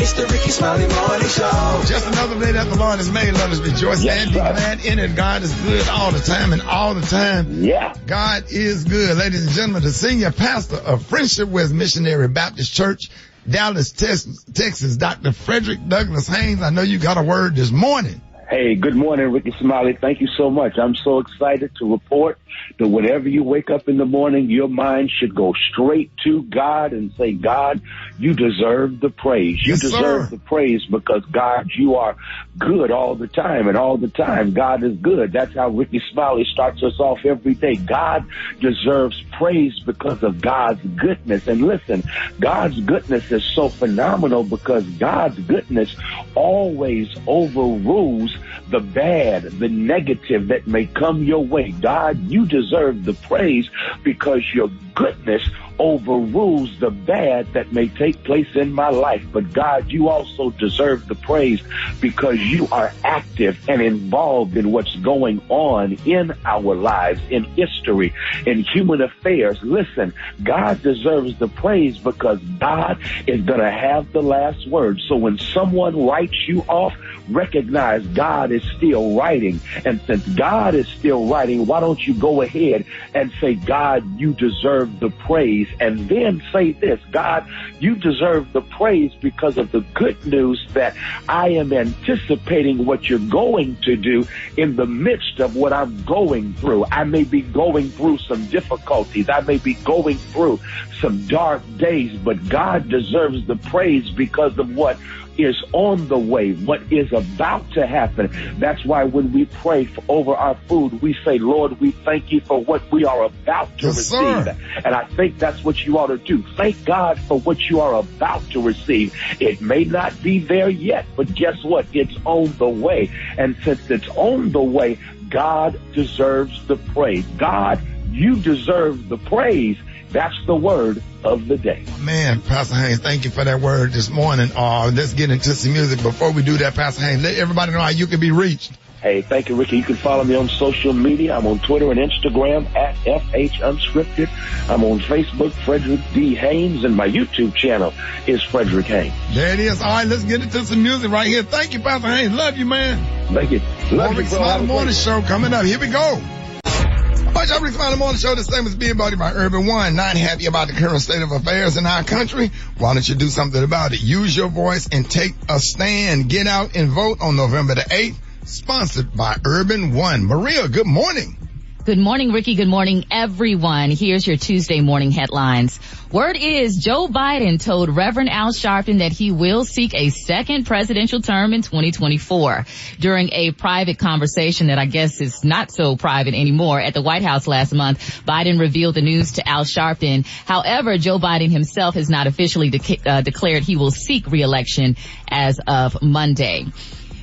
It's the Rickey Smiley Morning Show. Just another day that the Lord has made. Let us rejoice and be glad in it. God is good all the time, and all the time, God is good. Ladies and gentlemen, the senior pastor of Friendship West Missionary Baptist Church, Dallas, Texas, Dr. Frederick Douglass Haynes. I know you got a word this morning. Hey, good morning, Rickey Smiley. Thank you so much. I'm so excited to report that whenever you wake up in the morning, your mind should go straight to God and say, God, you deserve the praise. You deserve the praise because, God, you are good all the time, and all the time God is good. That's how Rickey Smiley starts us off every day. God deserves praise because of God's goodness. And listen, God's goodness is so phenomenal because God's goodness always overrules the bad, the negative that may come your way. God, you deserve the praise because your goodness overrules the bad that may take place in my life. But God, you also deserve the praise because you are active and involved in what's going on in our lives, in history, in human affairs. Listen, God deserves the praise because God is going to have the last word. So when someone writes you off, recognize God is still writing. And since God is still writing, why don't you go ahead and say, God, you deserve the praise. And then say this, God, you deserve the praise because of the good news that I am anticipating what you're going to do in the midst of what I'm going through. I may be going through some difficulties. I may be going through some dark days, but God deserves the praise because of what is on the way, what is about to happen. That's why when we pray over our food, we say, Lord, we thank you for what we are about to receive. And I think that's what you ought to do. Thank God for what you are about to receive. It may not be there yet, but guess what? It's on the way. And since it's on the way, God deserves the praise. God, you deserve the praise. That's the word of the day. Man, Pastor Haynes, thank you for that word this morning. Let's get into some music. Before we do that, Pastor Haynes, let everybody know how you can be reached. Hey, thank you, Ricky. You can follow me on social media. I'm on Twitter and Instagram at FH Unscripted. I'm on Facebook, Frederick D. Haynes, and my YouTube channel is Frederick Haynes. There it is. All right, let's get into some music right here. Thank you, Pastor Haynes. Love you, man. Thank you. Love you, bro. Rickey Morning Show coming up. Here we go. Watch out, Rickey Smiley Morning Show. This thing is being brought to you by Urban One. Not happy about the current state of affairs in our country? Why don't you do something about it? Use your voice and take a stand. Get out and vote on November the 8th. Sponsored by Urban One. Maria, good morning. Good morning, Ricky. Good morning, everyone. Here's your Tuesday morning headlines. Word is Joe Biden told Reverend Al Sharpton that he will seek a second presidential term in 2024. During a private conversation that I guess is not so private anymore at the White House last month, Biden revealed the news to Al Sharpton. However, Joe Biden himself has not officially declared he will seek re-election as of Monday.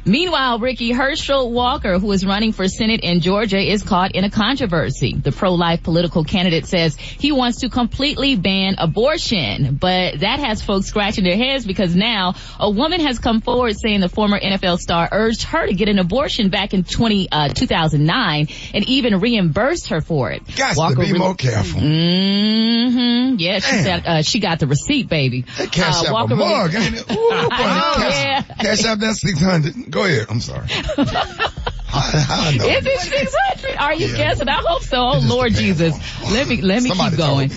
Meanwhile, Ricky, Herschel Walker, who is running for Senate in Georgia, is caught in a controversy. The pro-life political candidate says he wants to completely ban abortion, but that has folks scratching their heads because now a woman has come forward saying the former NFL star urged her to get an abortion back in 2009 and even reimbursed her for it. Got to be more careful. Mm-hmm. Yeah, she said she got the receipt, baby. That cash out a mug, ain't it? Ooh, yeah. Cash out that 600. Go ahead. I'm sorry. I know. Is it 600? Are you guessing? I hope so. Oh, Lord Jesus. Let me keep going.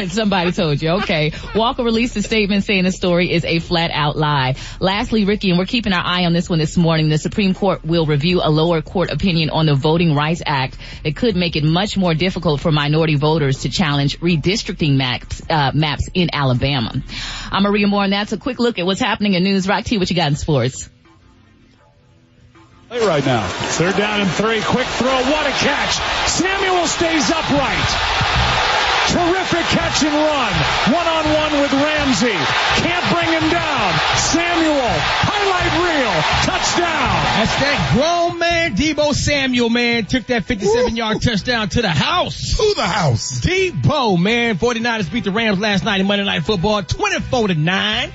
Somebody told you. Okay. Walker released a statement saying the story is a flat out lie. Lastly, Ricky, and we're keeping our eye on this one this morning, the Supreme Court will review a lower court opinion on the Voting Rights Act that could make it much more difficult for minority voters to challenge redistricting maps in Alabama. I'm Maria Moore, and that's a quick look at what's happening in news. Rock T, what you got in sports? Right now. Third down and 3. Quick throw. What a catch. Samuel stays upright. Terrific catch and run. One-on-one with Ramsey. Can't bring him down. Samuel. Highlight reel. Touchdown. That's that grown man, Debo Samuel, man. Took that 57-yard touchdown to the house. To the house. Debo, man. 49ers beat the Rams last night in Monday Night Football. 24-9.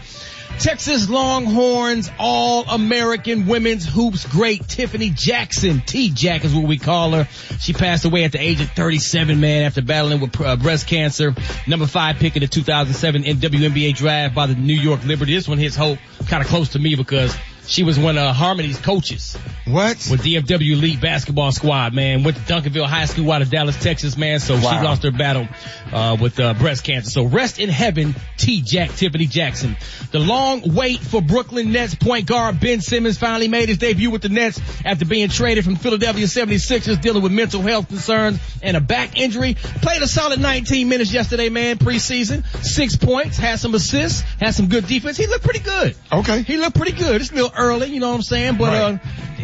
Texas Longhorns All-American Women's Hoops great Tiffany Jackson, T-Jack is what we call her. She passed away at the age of 37, man, after battling with breast cancer. Number 5 pick in the 2007 WNBA draft by the New York Liberty. This one hits hope kind of close to me because she was one of Harmony's coaches. What? With DFW Elite basketball squad, man. Went to Duncanville High School out of Dallas, Texas, man. So She lost her battle with breast cancer. So rest in heaven, T-Jack, Tiffany Jackson. The long wait for Brooklyn Nets point guard Ben Simmons finally made his debut with the Nets after being traded from Philadelphia 76ers, dealing with mental health concerns and a back injury. Played a solid 19 minutes yesterday, man, preseason. 6 points, had some assists, had some good defense. He looked pretty good. Okay. He looked pretty good. It's a little early, you know what I'm saying? But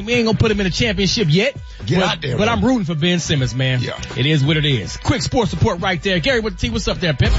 we ain't gonna put him in a championship yet. Get out there, But man. I'm rooting for Ben Simmons, man. Yeah. It is what it is. Quick sports report right there. Gary, what's up there, Pip?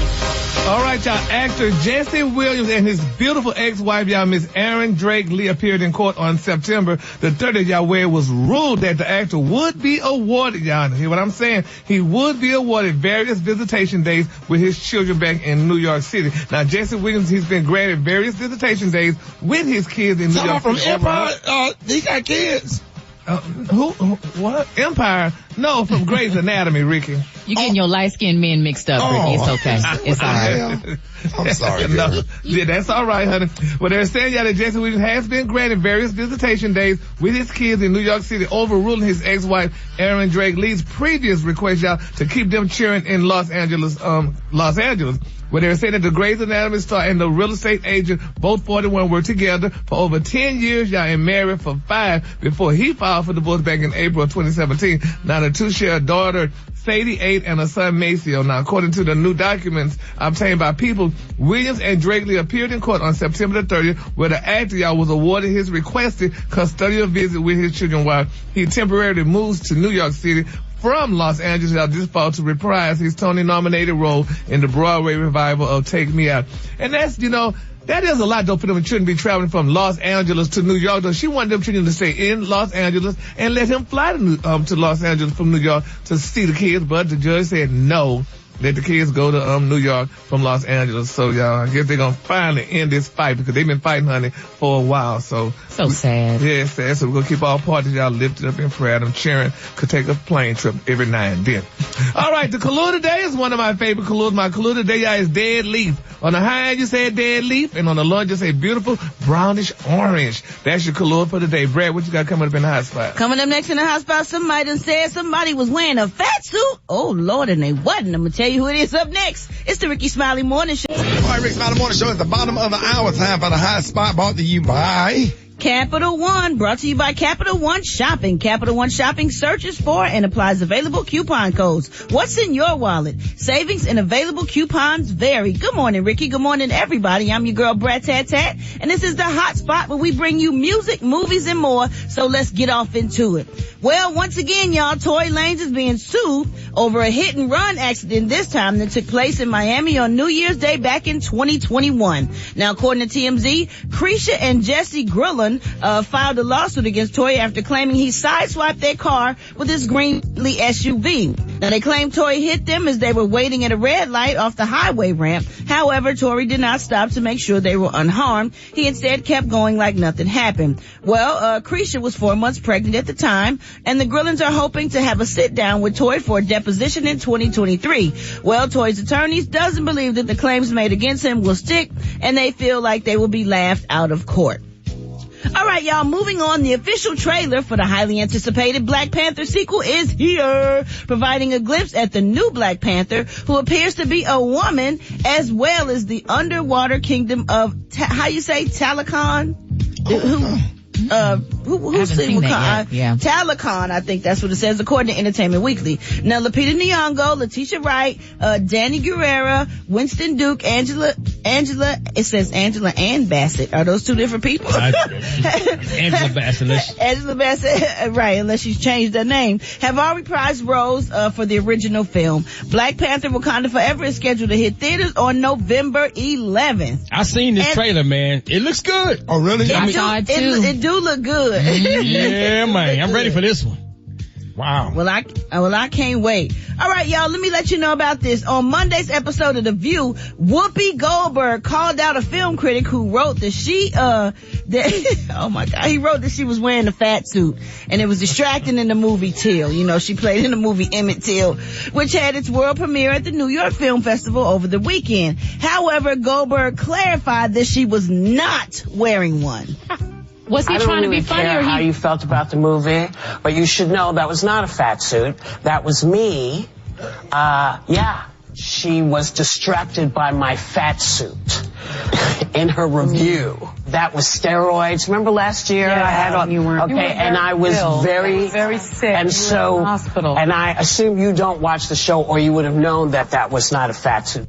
All right, y'all. Actor Jesse Williams and his beautiful ex-wife, y'all, Miss Erin Drake Lee, appeared in court on September the 30th, y'all, where it was ruled that the actor would be awarded, y'all. Hear what I'm saying? He would be awarded various visitation days with his children back in New York City. Now, Jesse Williams, he's been granted various visitation days with his kids in New York From City. Empire, he got kids. What? Empire? No, from Grey's Anatomy, Ricky. You're getting your light-skinned men mixed up, Ricky. It's okay. It's all right. I'm sorry. No, yeah, that's all right, honey. Well, they're saying, y'all, that Jesse Williams has been granted various visitation days with his kids in New York City, overruling his ex-wife, Erin Drake Lee's previous request, y'all, to keep them cheering in Los Angeles. Where they're saying that the Grey's Anatomy star and the real estate agent, both 41, were together for over 10 years, y'all, and married for 5 before he filed for divorce back in April of 2017. Now, the two share a daughter, Sadie, 8, and a son, Maceo. Now, according to the new documents obtained by People, Williams and Drake Lee appeared in court on September the 30th, where the actor, y'all, was awarded his requested custodial visit with his children while he temporarily moves to New York City from Los Angeles, y'all, this fall to reprise his Tony-nominated role in the Broadway revival of Take Me Out. And that's, that is a lot, though, for them children to be traveling from Los Angeles to New York, though. She wanted them children to stay in Los Angeles and let him fly to Los Angeles from New York to see the kids, but the judge said no. Let the kids go to New York from Los Angeles. So, y'all, I guess they're going to finally end this fight because they've been fighting, honey, for a while. So sad. Yeah, it's sad. So we're going to keep all parties, y'all, lifted up in prayer. Them cheering could take a plane trip every now and then. All right, the color today is one of my favorite colors. My color today, y'all, is dead leaf. On the high end, you say dead leaf, and on the low, you say beautiful brownish orange. That's your color for today. Brad, what you got coming up in the hot spot? Coming up next in the hot spot, somebody done said somebody was wearing a fat suit. Oh, Lord, and they wasn't. I'm going to tell you who it is up next. It's the Rickey Smiley Morning Show. All right, Rick Smiley Morning Show at the bottom of the hour. Time for the hot spot brought to you by Capital One, brought to you by Capital One Shopping. Capital One Shopping searches for and applies available coupon codes. What's in your wallet? Savings and available coupons vary. Good morning, Ricky. Good morning, everybody. I'm your girl, Brat Tat Tat, and this is the hot spot where we bring you music, movies, and more. So let's get off into it. Well, once again, y'all, Tory Lanez is being sued over a hit-and-run accident this time that took place in Miami on New Year's Day back in 2021. Now, according to TMZ, Krisha and Jesse Grillan filed a lawsuit against Tory after claiming he sideswiped their car with his green SUV. Now, they claim Tory hit them as they were waiting at a red light off the highway ramp. However, Tory did not stop to make sure they were unharmed. He instead kept going like nothing happened. Well, Krisha was 4 months pregnant at the time, and the Grillans are hoping to have a sit-down with Tory for a deposition in 2023. Well, Tory's attorneys doesn't believe that the claims made against him will stick, and they feel like they will be laughed out of court. All right, y'all, moving on. The official trailer for the highly anticipated Black Panther sequel is here, providing a glimpse at the new Black Panther, who appears to be a woman, as well as the underwater kingdom of, Talokan? Who's seen Wakanda? Yeah. Talokan, I think that's what it says, according to Entertainment Weekly. Now, Lupita Nyong'o, Letitia Wright, Danny Guerrera, Winston Duke, Angela, it says Angela and Bassett. Are those two different people? Angela Bassett. Angela Bassett, right, unless she's changed her name, have all reprised roles for the original film. Black Panther Wakanda Forever is scheduled to hit theaters on November 11th. I seen this trailer, man. It looks good. Oh, really? I saw it too. It do look good. Yeah, man. I'm ready for this one. Wow. Well, I can't wait. All right, y'all, let me let you know about this. On Monday's episode of The View, Whoopi Goldberg called out a film critic who wrote that oh my God, he wrote that she was wearing a fat suit and it was distracting in the movie Till. You know, she played in the movie Emmett Till, which had its world premiere at the New York Film Festival over the weekend. However, Goldberg clarified that she was not wearing one. Was he trying to be funny, or I don't really care how you felt about the movie, but you should know that was not a fat suit. That was me. She was distracted by my fat suit in her review. That was steroids. Remember last year I had on, and I was very sick. And so, hospital. And I assume you don't watch the show, or you would have known that that was not a fat suit.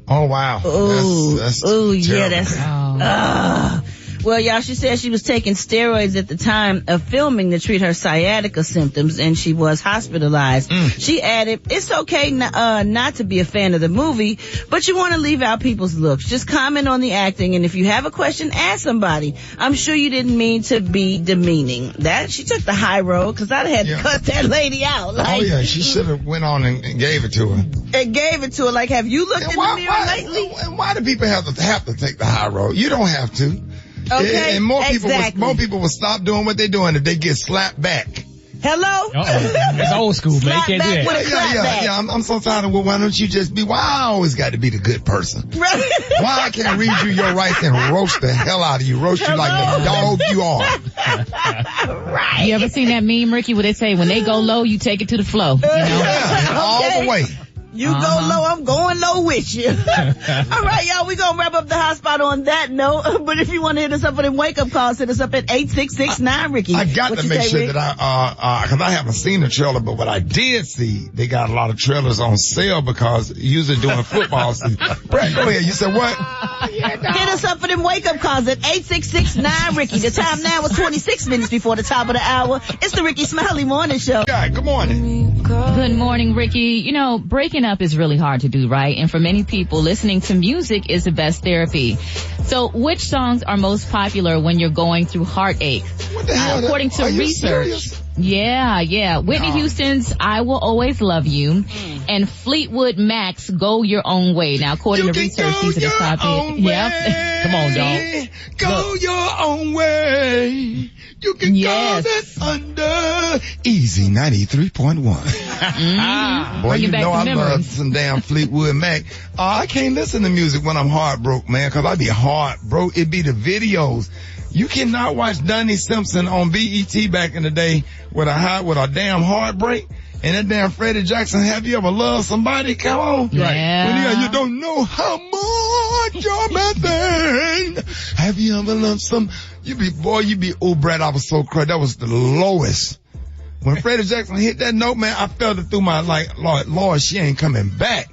Oh wow. That's yeah, that's. Well, y'all, she said she was taking steroids at the time of filming to treat her sciatica symptoms, and she was hospitalized. She added, it's okay not to be a fan of the movie, but you want to leave out people's looks. Just comment on the acting, and if you have a question, ask somebody. I'm sure you didn't mean to be demeaning. That she took the high road, because I'd have had to cut that lady out. Like, she should have went on and gave it to her. And gave it to her. Like, have you looked in the mirror lately? And why do people have to take the high road? You don't have to. Okay, and more people will stop doing what they're doing if they get slapped back. Hello? It's old school, man. You can't do that. Yeah. I'm so tired of, well, why don't you just be, why I always got to be the good person? Right. Why I can't read you your rights and roast the hell out of you, roast you like the dog you are. Right. You ever seen that meme, Ricky, where they say when they go low, you take it to the flow, you know? Yeah, all the way. You go low, I'm going low with you. All right, y'all, we gonna wrap up the hot spot on that note. But if you want to hit us up for them wake-up calls, hit us up at 866-9-RICKY. I got to make sure that cause I haven't seen the trailer, but what I did see, they got a lot of trailers on sale because usually during football season. Brett, go ahead. You said what? Hit us up for them wake-up calls at 866-9-RICKY. The time now is 26 minutes before the top of the hour. It's the Rickey Smiley Morning Show. Yeah, good morning. Good morning, Ricky. You know, breaking up is really hard to do, right? And for many people, listening to music is the best therapy. So which songs are most popular when you're going through heartache? What the hell? According to research. Yeah. Whitney Houston's I Will Always Love You and Fleetwood Mac's Go Your Own Way. Now, according to research, these are the top hits. Yep. Come on, y'all. Go your own way. You can call it under Easy 93.1. Boy, you know I love some damn Fleetwood Mac. I can't listen to music when I'm heartbroken, man, because I be heartbroken. It be the videos. You cannot watch Donnie Simpson on BET back in the day with a damn heartbreak. And that damn Freddie Jackson, have you ever loved somebody? Come on. Yeah. When you don't know how much you're missing. Have you ever loved some? Oh, Brad, I was so crazy. That was the lowest. When Freddie Jackson hit that note, man, I felt it through my, Lord, she ain't coming back.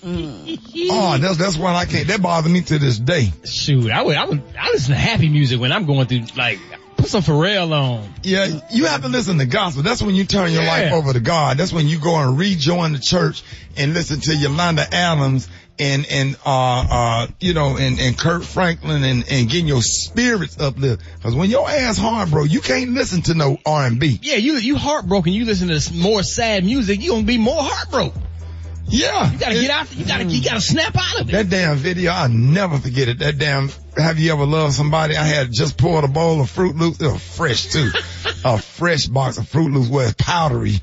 Oh, that's why I can't. That bothers me to this day. Shoot, I listen to happy music when I'm going through, put some Pharrell on. Yeah, you have to listen to gospel. That's when you turn your life over to God. That's when you go and rejoin the church and listen to Yolanda Adams and Kurt Franklin and getting your spirits uplifted. Cause when your ass hard, bro, you can't listen to no R&B. Yeah, you heartbroken. You listen to more sad music, you gonna be more heartbroken. Yeah. You gotta get out, you gotta snap out of it. That damn video, I'll never forget it. That damn, have you ever loved somebody? I had just poured a bowl of Fruit Loops. It was fresh too. A fresh box of Fruit Loops where it's powdery.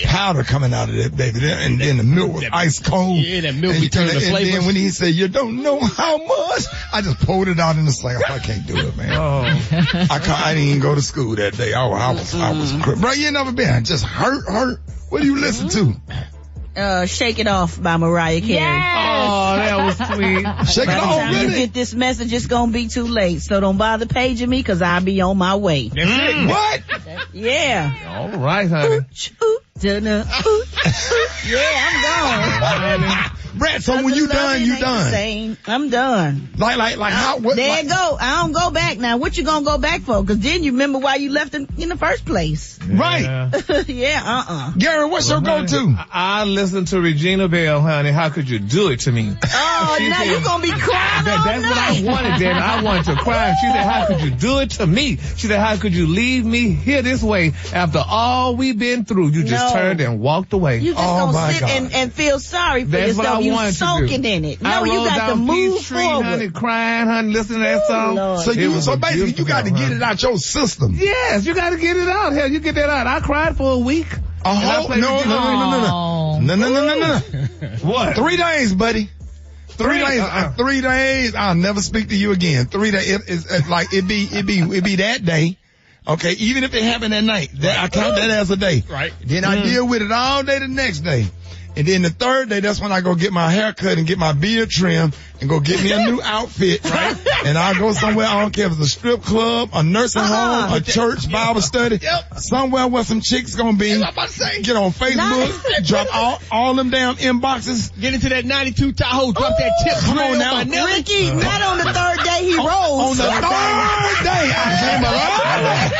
Powder coming out of that baby. And then the milk was ice cold. Yeah, that milk be turning the flavor. And then when he said, you don't know how much, I just poured it out in the sink. I can't do it, man. I didn't even go to school that day. I was bro, you ain't never been. Just hurt. What do you listen to? Shake It Off by Mariah Carey. Yes. Oh, that was sweet. Shake It Off, By the time you really? get this message, it's gonna be too late. So don't bother paging me, cause I'll be on my way. That's it. What? Yeah. All right, honey. Yeah, I'm gone. Brad, so when you done, you done. I'm done. Like how? What, there you go. I don't go back now. What you gonna go back for? Because then you remember why you left in the first place. Right. Yeah. Gary, what's your go-to? I listen to Regina Bell, honey. How could you do it to me? Oh, now you gonna be crying That's what I wanted, Daddy. I wanted to cry. She said, how could you do it to me? She said, how could you leave me here this way after all we've been through? You just turned and walked away. You just gonna sit and feel sorry for yourself. You soaking in it. No, you got to move forward. Honey, crying, honey, listening to that song. Lord. So basically, you got to get it out your system. Yes, you got to get it out. Hell, you get that out. I cried for a week. No. What? 3 days, buddy. 3 days. 3 days. I'll never speak to you again. 3 days. It's like it be that day. Okay, even if it happened at night, I count that as a day. Right. Then I deal with it all day the next day. And then the third day, that's when I go get my hair cut and get my beard trimmed and go get me a new outfit. Right. And I'll go somewhere, I don't care if it's a strip club, a nursing home, a church, Bible study, somewhere where some chicks gonna be. Get on Facebook, drop all them damn inboxes. Get into that 92 Tahoe, drop that tip. Come on now. Ricky, not on the third day he rolls. On the third day, I came alive.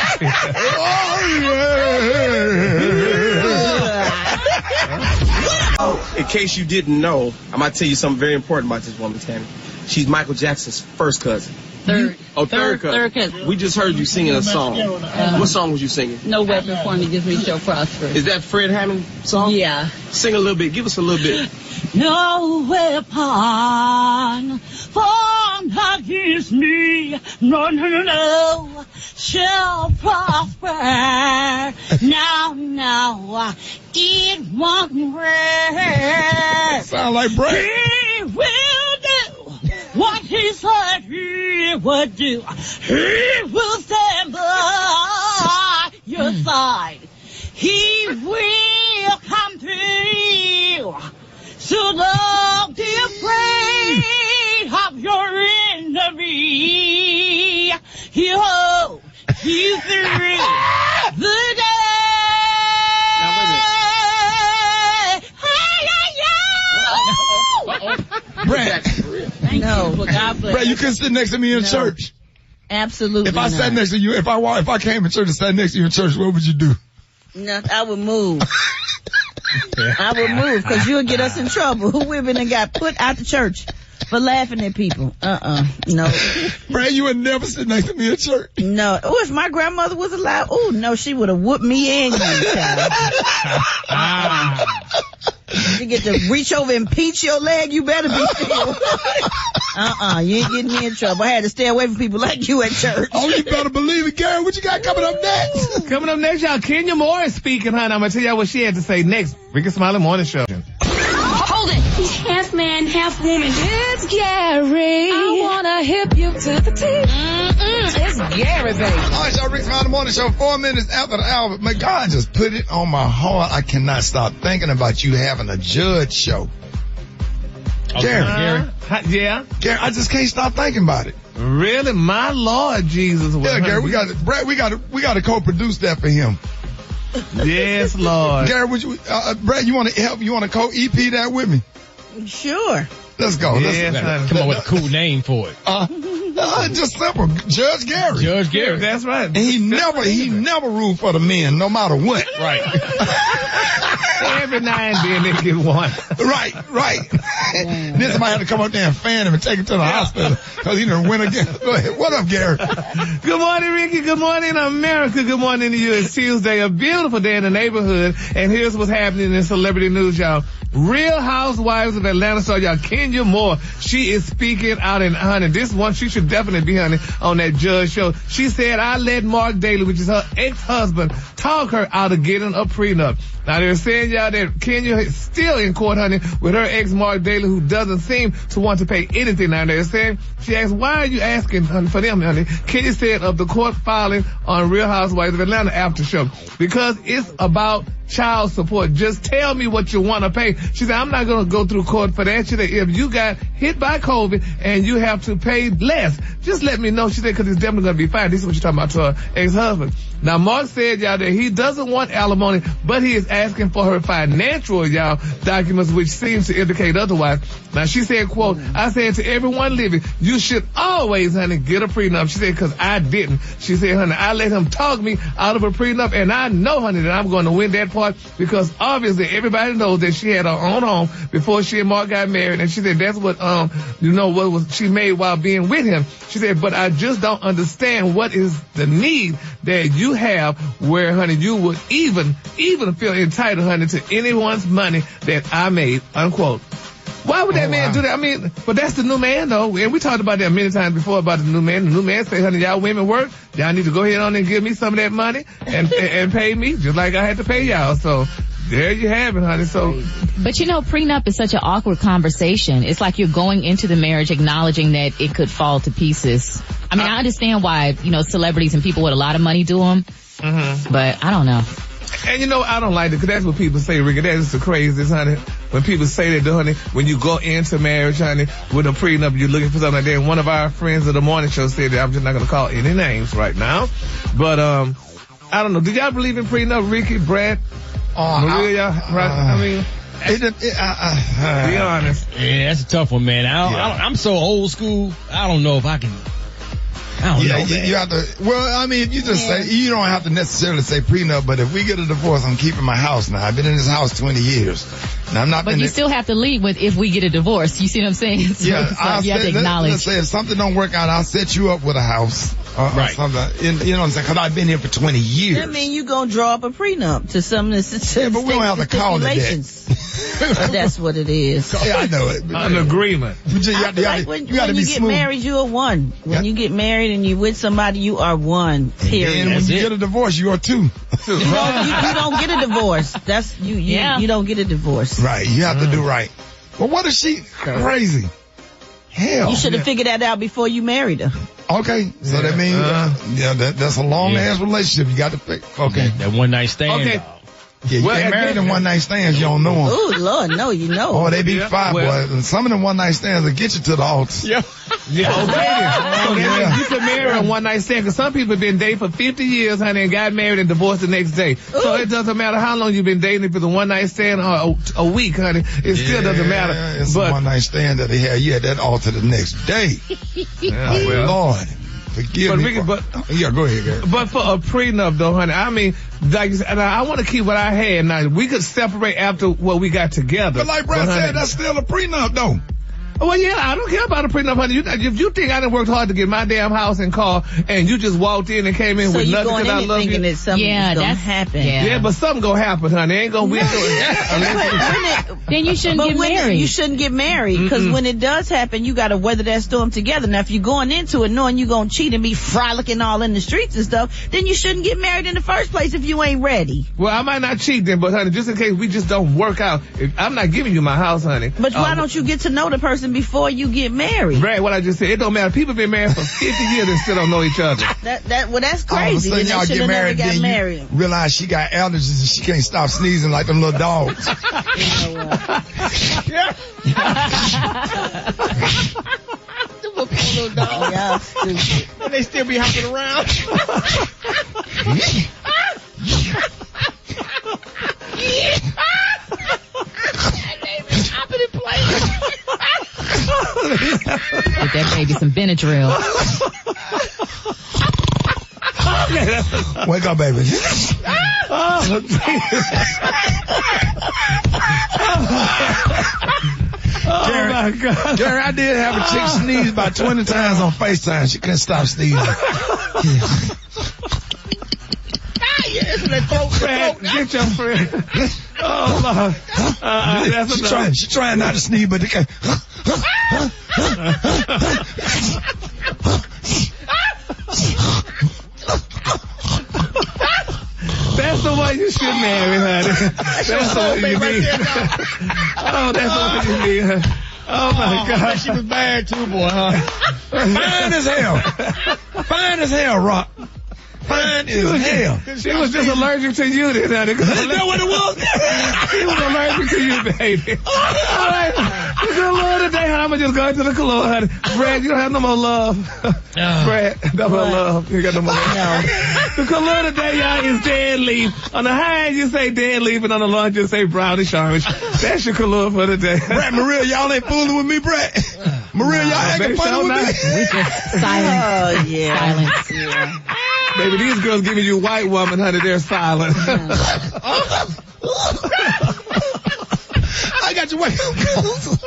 In case you didn't know, I'm going to tell you something very important about this woman, Tammy. She's Michael Jackson's first cousin. Third cousin. Third cousin. We just heard you singing a song. What song was you singing? No weapon formed against me shall prosper. Is that Fred Hammond song? Yeah. Sing a little bit. Give us a little bit. No weapon formed against me, no, shall prosper. Now, it won't work. Sound like Brad. He will do what he said he would do. He will stand by your side. He will come through. So don't be afraid of your enemy. He'll see through the day. Now, wait a minute. Brad. Thank you. Well, God bless. Brad, you couldn't sit next to me in church. Absolutely. If I sat next to you, if I came in church and sat next to you in church, what would you do? No, I would move. I would move because you'll get us in trouble. Women that got put out the church for laughing at people. No. Brad, you would never sit next to me in church. No. Oh, if my grandmother was alive, no, she would have whooped me and you, child. You get to reach over and pinch your leg, you better be still. You ain't getting me in trouble. I had to stay away from people like you at church. Oh, you better believe it, Gary. What you got coming up next? Coming up next, y'all, Kenya Moore is speaking, honey. I'm going to tell y'all what she had to say next. Rickey Smiley Morning Show. Hold it. He's half man, half woman. It's Gary. I wanna hip you to the teeth. It's Gary, baby. All right, y'all, Rickey Smiley Morning Show, 4 minutes after the hour. My God just put it on my heart. I cannot stop thinking about you having a judge show. Okay, Gary. Yeah? Gary, I just can't stop thinking about it. Really? My Lord Jesus. Yeah, Gary, we got to co-produce that for him. Yes, Lord. Gary, would you, Brad, you want to help? You want to co-EP that with me? Sure. Let's go. Come up with a cool name for it. Just simple. Judge Gary. Judge Gary. That's right. And he never ruled for the men, no matter what. Right. Every now and then they get one. Right. Then somebody had to come up there and fan him and take him to the hospital because he done win again. Go ahead. What up, Gary? Good morning, Ricky. Good morning, America. Good morning to you. It's Tuesday, a beautiful day in the neighborhood. And here's what's happening in celebrity news, y'all. Real Housewives of Atlanta star, y'all, Kenya Moore. She is speaking out in honey. This one, she should definitely be, honey, on that judge show. She said, I let Mark Daly, which is her ex-husband, talk her out of getting a prenup. Now they're saying, y'all, that Kenya is still in court, honey, with her ex Mark Daly, who doesn't seem to want to pay anything. Now they're saying, she asked, why are you asking, honey, for them, honey? Kenya said of the court filing on Real Housewives of Atlanta after show, because it's about child support. Just tell me what you want to pay. She said, I'm not going to go through court for that. She said, if you got hit by COVID and you have to pay less, just let me know. She said, because it's definitely going to be fine. This is what she's talking about to her ex-husband. Now, Mark said, y'all, that he doesn't want alimony, but he is asking for her her financial, y'all, documents, which seems to indicate otherwise. Now, she said, quote, I said to everyone living, you should always, honey, get a prenup. She said, because I didn't. She said, honey, I let him talk me out of a prenup, and I know, honey, that I'm going to win that part, because obviously everybody knows that she had her own home before she and Mark got married, and she said that's what, what was she made while being with him. She said, but I just don't understand what is the need that you have where, honey, you would even feel entitled, honey, to anyone's money that I made, unquote. Why would that man do that? I mean, but that's the new man, though. And we talked about that many times before about the new man. The new man say, honey, y'all women work. Y'all need to go ahead on and give me some of that money and pay me just like I had to pay y'all. So there you have it, honey. So, but prenup is such an awkward conversation. It's like you're going into the marriage acknowledging that it could fall to pieces. I mean, I understand why, celebrities and people with a lot of money do them, but I don't know. And I don't like it, because that's what people say, Ricky. That is the craziest, honey. When people say that, honey, when you go into marriage, honey, with a prenup, you're looking for something like that. And one of our friends of the morning show said that, I'm just not going to call any names right now. But, I don't know. Did y'all believe in prenup, Ricky, Brad, Maria? Be honest. Yeah, that's a tough one, man. I'm so old school. I don't know if I can. I don't know, you have to, if you just say, you don't have to necessarily say prenup, but if we get a divorce, I'm keeping my house now. I've been in this house 20 years. And I'm not. But you still have to lead with if we get a divorce. You see what I'm saying? So, yeah, you have to acknowledge. Let's say if something don't work out, I'll set you up with a house. Right. Or something. You know what I'm saying? Because I've been here for 20 years. That means you're going to draw up a prenup to some of the yeah, but we don't have to call it that. That's what it is. Yeah, I know it. An agreement. When you get married, you are one. When you get married and you're with somebody, you are one. Period. And when you get a divorce, you are two. You don't get a divorce. You don't get a divorce. Right. You have to do right. But what if she crazy? Hell. You should have figured that out before you married her. Okay. So that means, that's a long ass relationship. You got to pick. Okay. That one night stand. Okay. Yeah, you get married in one night stands, you don't know them. Oh, Lord, no, you know. Oh, they be fire, boys. And some of them one night stands will get you to the altar. Yeah. You can marry a one night stand, because some people have been dating for 50 years, honey, and got married and divorced the next day. Ooh. So it doesn't matter how long you've been dating, for the one night stand or a week, honey. It still doesn't matter. It's a one night stand that they have you at that altar the next day. Lord. Forgive me. Yeah, go ahead, Gary. But for a prenup, though, honey, I mean, like, and I want to keep what I had. Now, we could separate after what we got together. But like Brad said, that's still a prenup, though. Well, yeah, I don't care about a prenup, honey. If you think I done worked hard to get my damn house and car, and you just walked in and came in with nothing because I love you. That something's gonna happen. Yeah, but something gonna happen, honey. Ain't gonna be then you shouldn't get married. You shouldn't get married, because when it does happen, you gotta weather that storm together. Now, if you're going into it knowing you're gonna cheat and be frolicking all in the streets and stuff, then you shouldn't get married in the first place if you ain't ready. Well, I might not cheat then, but honey, just in case we just don't work out, I'm not giving you my house, honey. But why don't you get to know the person before you get married? Right, what I just said, it don't matter. People been married for 50 years and still don't know each other. That's crazy. All of a sudden y'all get married, then you realize she got allergies and she can't stop sneezing like them little dogs. Little dogs. Y'all stupid. And they still be hopping around. Get that baby some Benadryl. Wake up, baby. Oh my God. Gary, I did have a chick sneeze about 20 times on FaceTime. She couldn't stop sneezing. Get your friend. Oh, Lord. She's trying not to sneeze, but they can't. That's the one you should marry, honey. That's the one you need. Oh, that's the one you need, honey. Oh my God. She was bad too, boy, huh? Fine as hell. Fine as hell, Rock. fine as hell. She was just allergic to you then, honey. Is that what it was? She was allergic to you, baby. All right. It's a little today, honey. I'm going to just go into the color, honey. Brad, you don't have no more love. Brad, no more love. You got no more love. The color today, y'all, is dead leaf. On the high end, you say dead leaf, and on the lunch, you say brownish orange. That's your color for today. Brad, Maria, y'all ain't fooling with me, Brad. Maria, y'all acting funny with me. We just silence. Oh, yeah. Silence. Yeah. Baby, these girls giving you white woman, honey. They're silent. I got your wake up calls.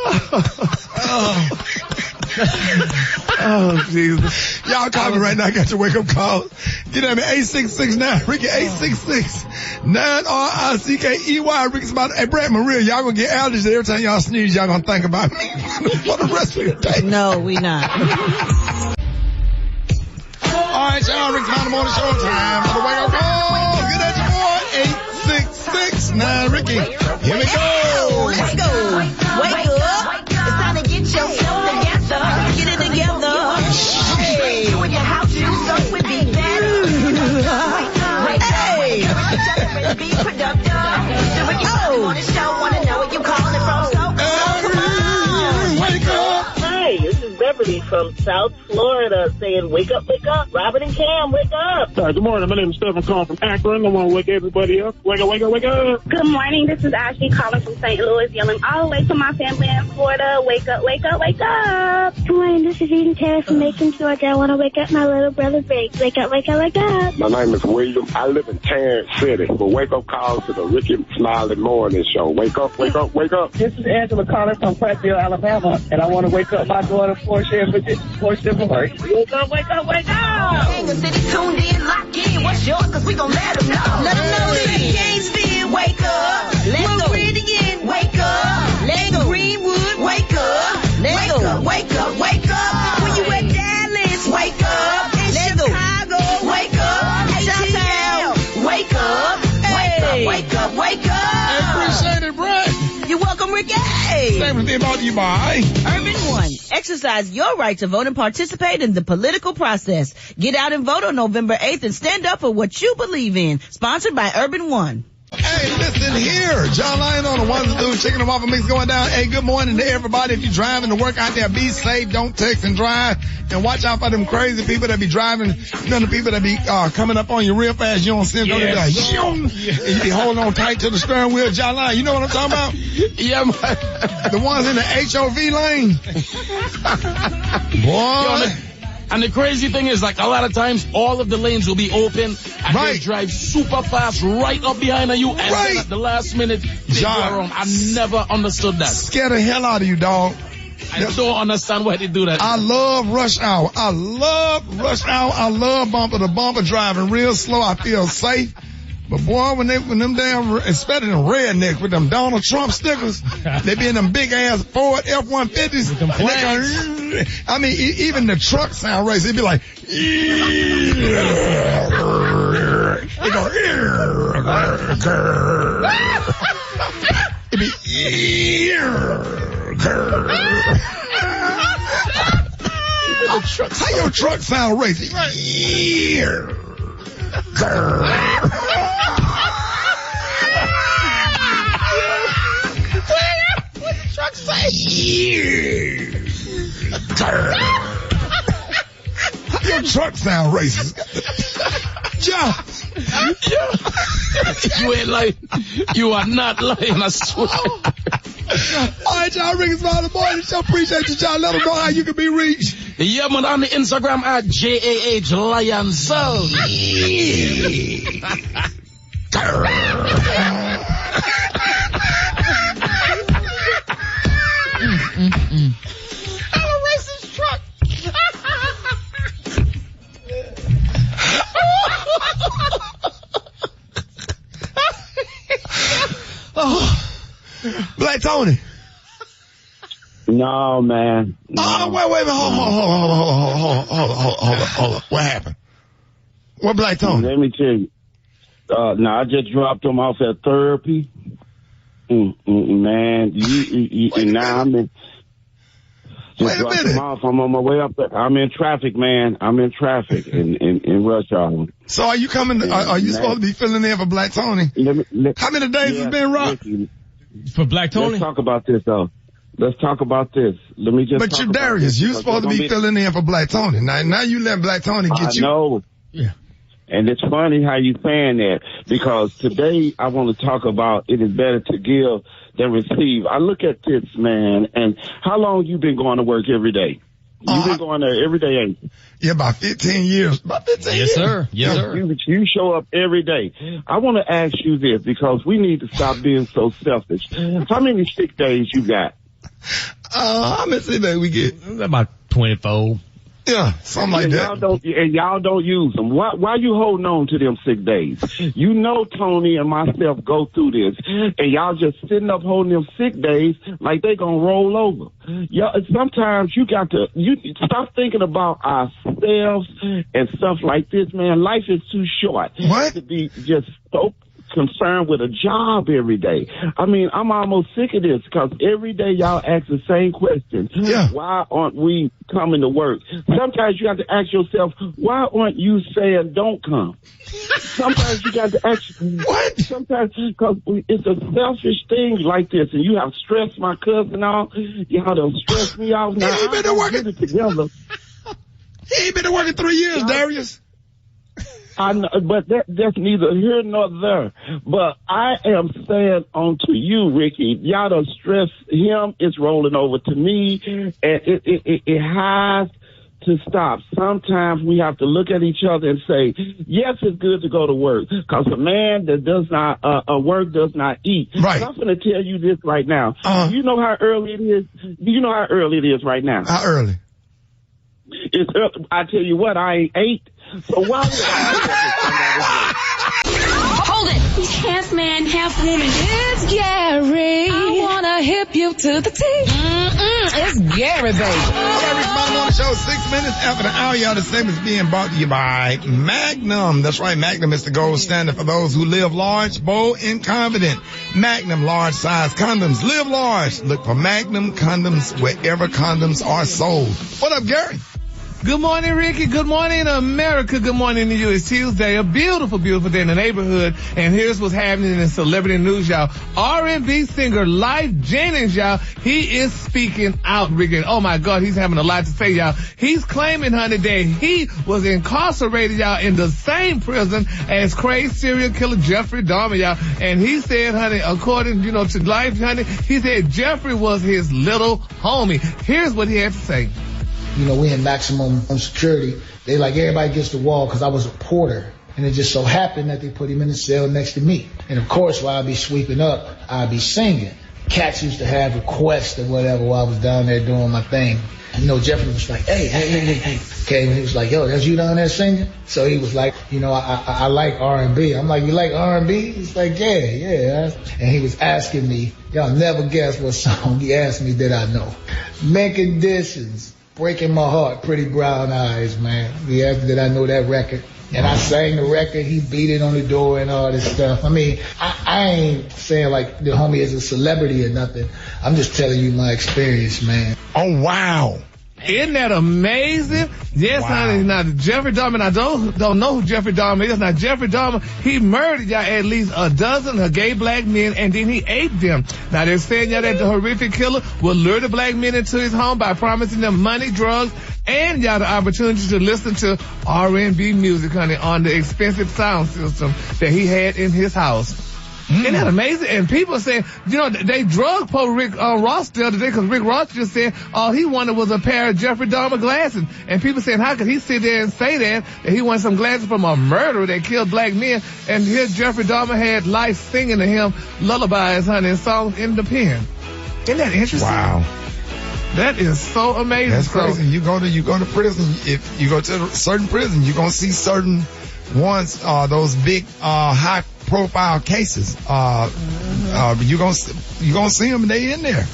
Oh, Jesus. Y'all call me right now. I got your wake up call. Get at me, 8669 Ricky, 866-9RICKEY, Ricky Smiley. Hey, Brad, Maria, y'all gonna get allergies every time y'all sneeze. Y'all gonna think about me for the rest of the day. No, we not. All right, y'all, Ricky Smiley Morning Show time for the wake up call. Get at your boy, 866-9 Ricky. Here we go. Let's go. Wake up. It's time to get yourself together. Get it together. Hey. You in your house, you stuck with Big Daddy. Hey. Be productive. The Ricky Smiley Morning Show. Wanna know where you calling from? So come on. Wake up. Hi, this is Beverly from South Florida saying, wake up, Robert and Cam, wake up. Good morning. My name is Stephen calling from Akron. I want to wake everybody up. Wake up, wake up, wake up. Good morning. This is Ashley calling from St. Louis, yelling all the way to my family in Florida. Wake up, wake up, wake up. Good morning. This is Eden Taylor from Macon, Georgia. I want to wake up my little brother, Vic. Wake up, wake up, wake up. My name is William. I live in Tarrant City. But wake up calls to the Ricky Smiley Morning Show. Wake up, wake up, wake up. This is Angela calling from Prattville, Alabama, and I want to wake up my daughter, Portia and Bridget. Portia and Bridget. Wake up, wake up, wake up. The city tuned in, lock in. What's yours? Cause we gon' let them know. Let them know that Gainesville, wake up. Let's go. Meridian, wake up. Let's go. Greenwood, wake up. Let's go. Wake up, wake up. When you at Dallas, wake up. In Chicago, wake up. Chi-Town, wake up. Wake up, wake up, wake up. I appreciate it, Brad. You're welcome, Ricky. Same with me about you, bye. Urban One. Exercise your right to vote and participate in the political process. Get out and vote on November 8th and stand up for what you believe in. Sponsored by Urban One. Hey, listen here. John Lyon on the ones and twos, chicken and waffle mix going down. Hey, good morning to everybody. If you're driving to work out there, be safe. Don't text and drive. And watch out for them crazy people that be driving. You know, the people that be coming up on you real fast. You don't see them. Yes. They be like, and you be holding on tight to the steering wheel. John Lyon, you know what I'm talking about? Yeah, man. The ones in the HOV lane. Boy. And the crazy thing is, like, a lot of times, all of the lanes will be open, and they drive super fast right up behind you, and then at the last minute, they go around. I never understood that. Scare the hell out of you, dog. I don't understand why they do that. I love rush hour. I love bumper to bumper driving real slow. I feel safe. But boy, when them damn, especially them rednecks with them Donald Trump stickers, they be in them big ass Ford F-150s. With them flags. I mean, even the truck sound racist. It'd be like, it go, it'd be, how your truck sound racist? What the truck say? Your truck sound racist. John. You ain't lying. You are not lying, I swear. All right, y'all, Rickey Smiley Morning Show. Appreciate you, y'all. Let them know how you can be reached. Yeah, man, on the Instagram at JAH Lions. I'm a racist truck. Black Tony. No, man. No. Oh, wait, hold on. What happened? What Black Tony? Let me tell you. No, I just dropped him off at therapy. Man, now I'm in. Wait a minute. I'm on my way up there. I'm in traffic, man. I'm in traffic in rush hour. So are you coming? Are you supposed to be filling in for Black Tony? How many days has been rough? For Black Tony? Let's talk about this, though. Let's talk about this. Let me just. But you're Darius. You're supposed to be filling in for Black Tony. Now you let Black Tony get you. I know. Yeah. And it's funny how you saying that, because today I want to talk about it is better to give than receive. I look at this, man, and how long you been going to work every day? You've been going there every day, ain't you? Yeah, about 15 years. About 15 years. Yes, sir. Yes, sir. You show up every day. I want to ask you this, because we need to stop being so selfish. How many sick days you got? How many sick days we get? About 24. Yeah, something like that. Y'all don't use them. Why you holding on to them sick days? You know Tony and myself go through this, and y'all just sitting up holding them sick days like they gonna roll over. Sometimes you stop thinking about ourselves and stuff like this, man. Life is too short to be just so concerned with a job every day. I mean, I'm almost sick of this, because every day y'all ask the same question. Yeah. Why aren't we coming to work? Sometimes you have to ask yourself, why aren't you saying don't come? Sometimes you got to ask, what? Sometimes, because it's a selfish thing like this, and you have stressed my cousin out. Y'all done stressed me out. Now He ain't been working together. He ain't been working 3 years, Darius. I know, but that's neither here nor there. But I am saying unto you, Ricky, y'all done stress him. It's rolling over to me, and it has to stop. Sometimes we have to look at each other and say, yes, it's good to go to work, because a man that does not work does not eat. Right. But I'm going to tell you this right now. Do you know how early it is? Do you know how early it is right now? How early? It's early. I tell you what, I ain't ate. So why would Hold it! He's half man, half woman. It's Gary. I wanna hip you to the T. It's Gary, baby. All right, Rickey Smiley Morning Show, 6 minutes after the hour. Y'all, the same as being brought to you by Magnum. That's right, Magnum is the gold standard for those who live large, bold, and confident. Magnum large size condoms. Live large. Look for Magnum condoms wherever condoms are sold. What up, Gary? Good morning, Ricky. Good morning, America. Good morning to you. It's Tuesday, a beautiful, beautiful day in the neighborhood. And here's what's happening in celebrity news, y'all. R&B singer Lyfe Jennings, y'all, he is speaking out, Ricky. Oh my God, he's having a lot to say, y'all. He's claiming, honey, that he was incarcerated, y'all, in the same prison as crazy serial killer Jeffrey Dahmer, y'all. And he said, honey, according, to Lyfe, honey, he said Jeffrey was his little homie. Here's what he had to say. We in maximum security. They like everybody gets the wall because I was a porter. And it just so happened that they put him in the cell next to me. And of course, while I'd be sweeping up, I'd be singing. Cats used to have requests or whatever while I was down there doing my thing. Jeffrey was like, hey. Okay, and he was like, yo, that's you down there singing? So he was like, I like R&B. I'm like, you like R&B? He's like, yeah. And he was asking me, y'all never guess what song he asked me that I know. Mint Conditions. Breaking My Heart, Pretty Brown Eyes, man. He asked me that I know that record. And I sang the record, he beat it on the door and all this stuff. I mean, I ain't saying like the homie is a celebrity or nothing. I'm just telling you my experience, man. Oh, wow. Isn't that amazing? Yes, honey. Now, Jeffrey Dahmer, I don't know who Jeffrey Dahmer is. Now, Jeffrey Dahmer, he murdered y'all at least a dozen of gay black men, and then he ate them. Now, they're saying y'all that the horrific killer will lure the black men into his home by promising them money, drugs, and y'all the opportunity to listen to R&B music, honey, on the expensive sound system that he had in his house. Isn't that amazing? And people saying, they drug poor Rick Ross the other day, because Rick Ross just said all he wanted was a pair of Jeffrey Dahmer glasses. And people saying, how could he sit there and say that he wanted some glasses from a murderer that killed black men? And here Jeffrey Dahmer had Lyfe singing to him lullabies, honey, and songs in the pen. Isn't that interesting? Wow. That is so amazing. That's crazy. You go to prison. If you go to a certain prison, you're going to see certain ones, those big, high profile cases. You're gonna see them, they in there.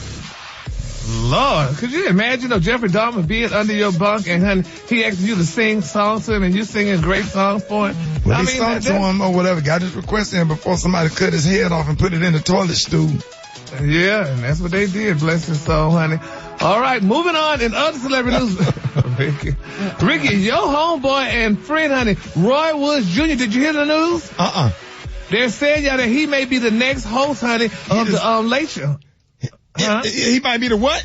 Lord, could you imagine if Jeffrey Dahmer being under your bunk and honey, he asking you to sing songs to him and you singing great songs for him? Well, he sung to him or whatever, got his request in before somebody cut his head off and put it in the toilet stool. Yeah, and that's what they did, bless his soul, honey. All right, moving on in other celebrity news. Ricky, your homeboy and friend, honey, Roy Woods Jr., did you hear the news? They're saying that he may be the next host, honey, of the Late Show. He might be the what?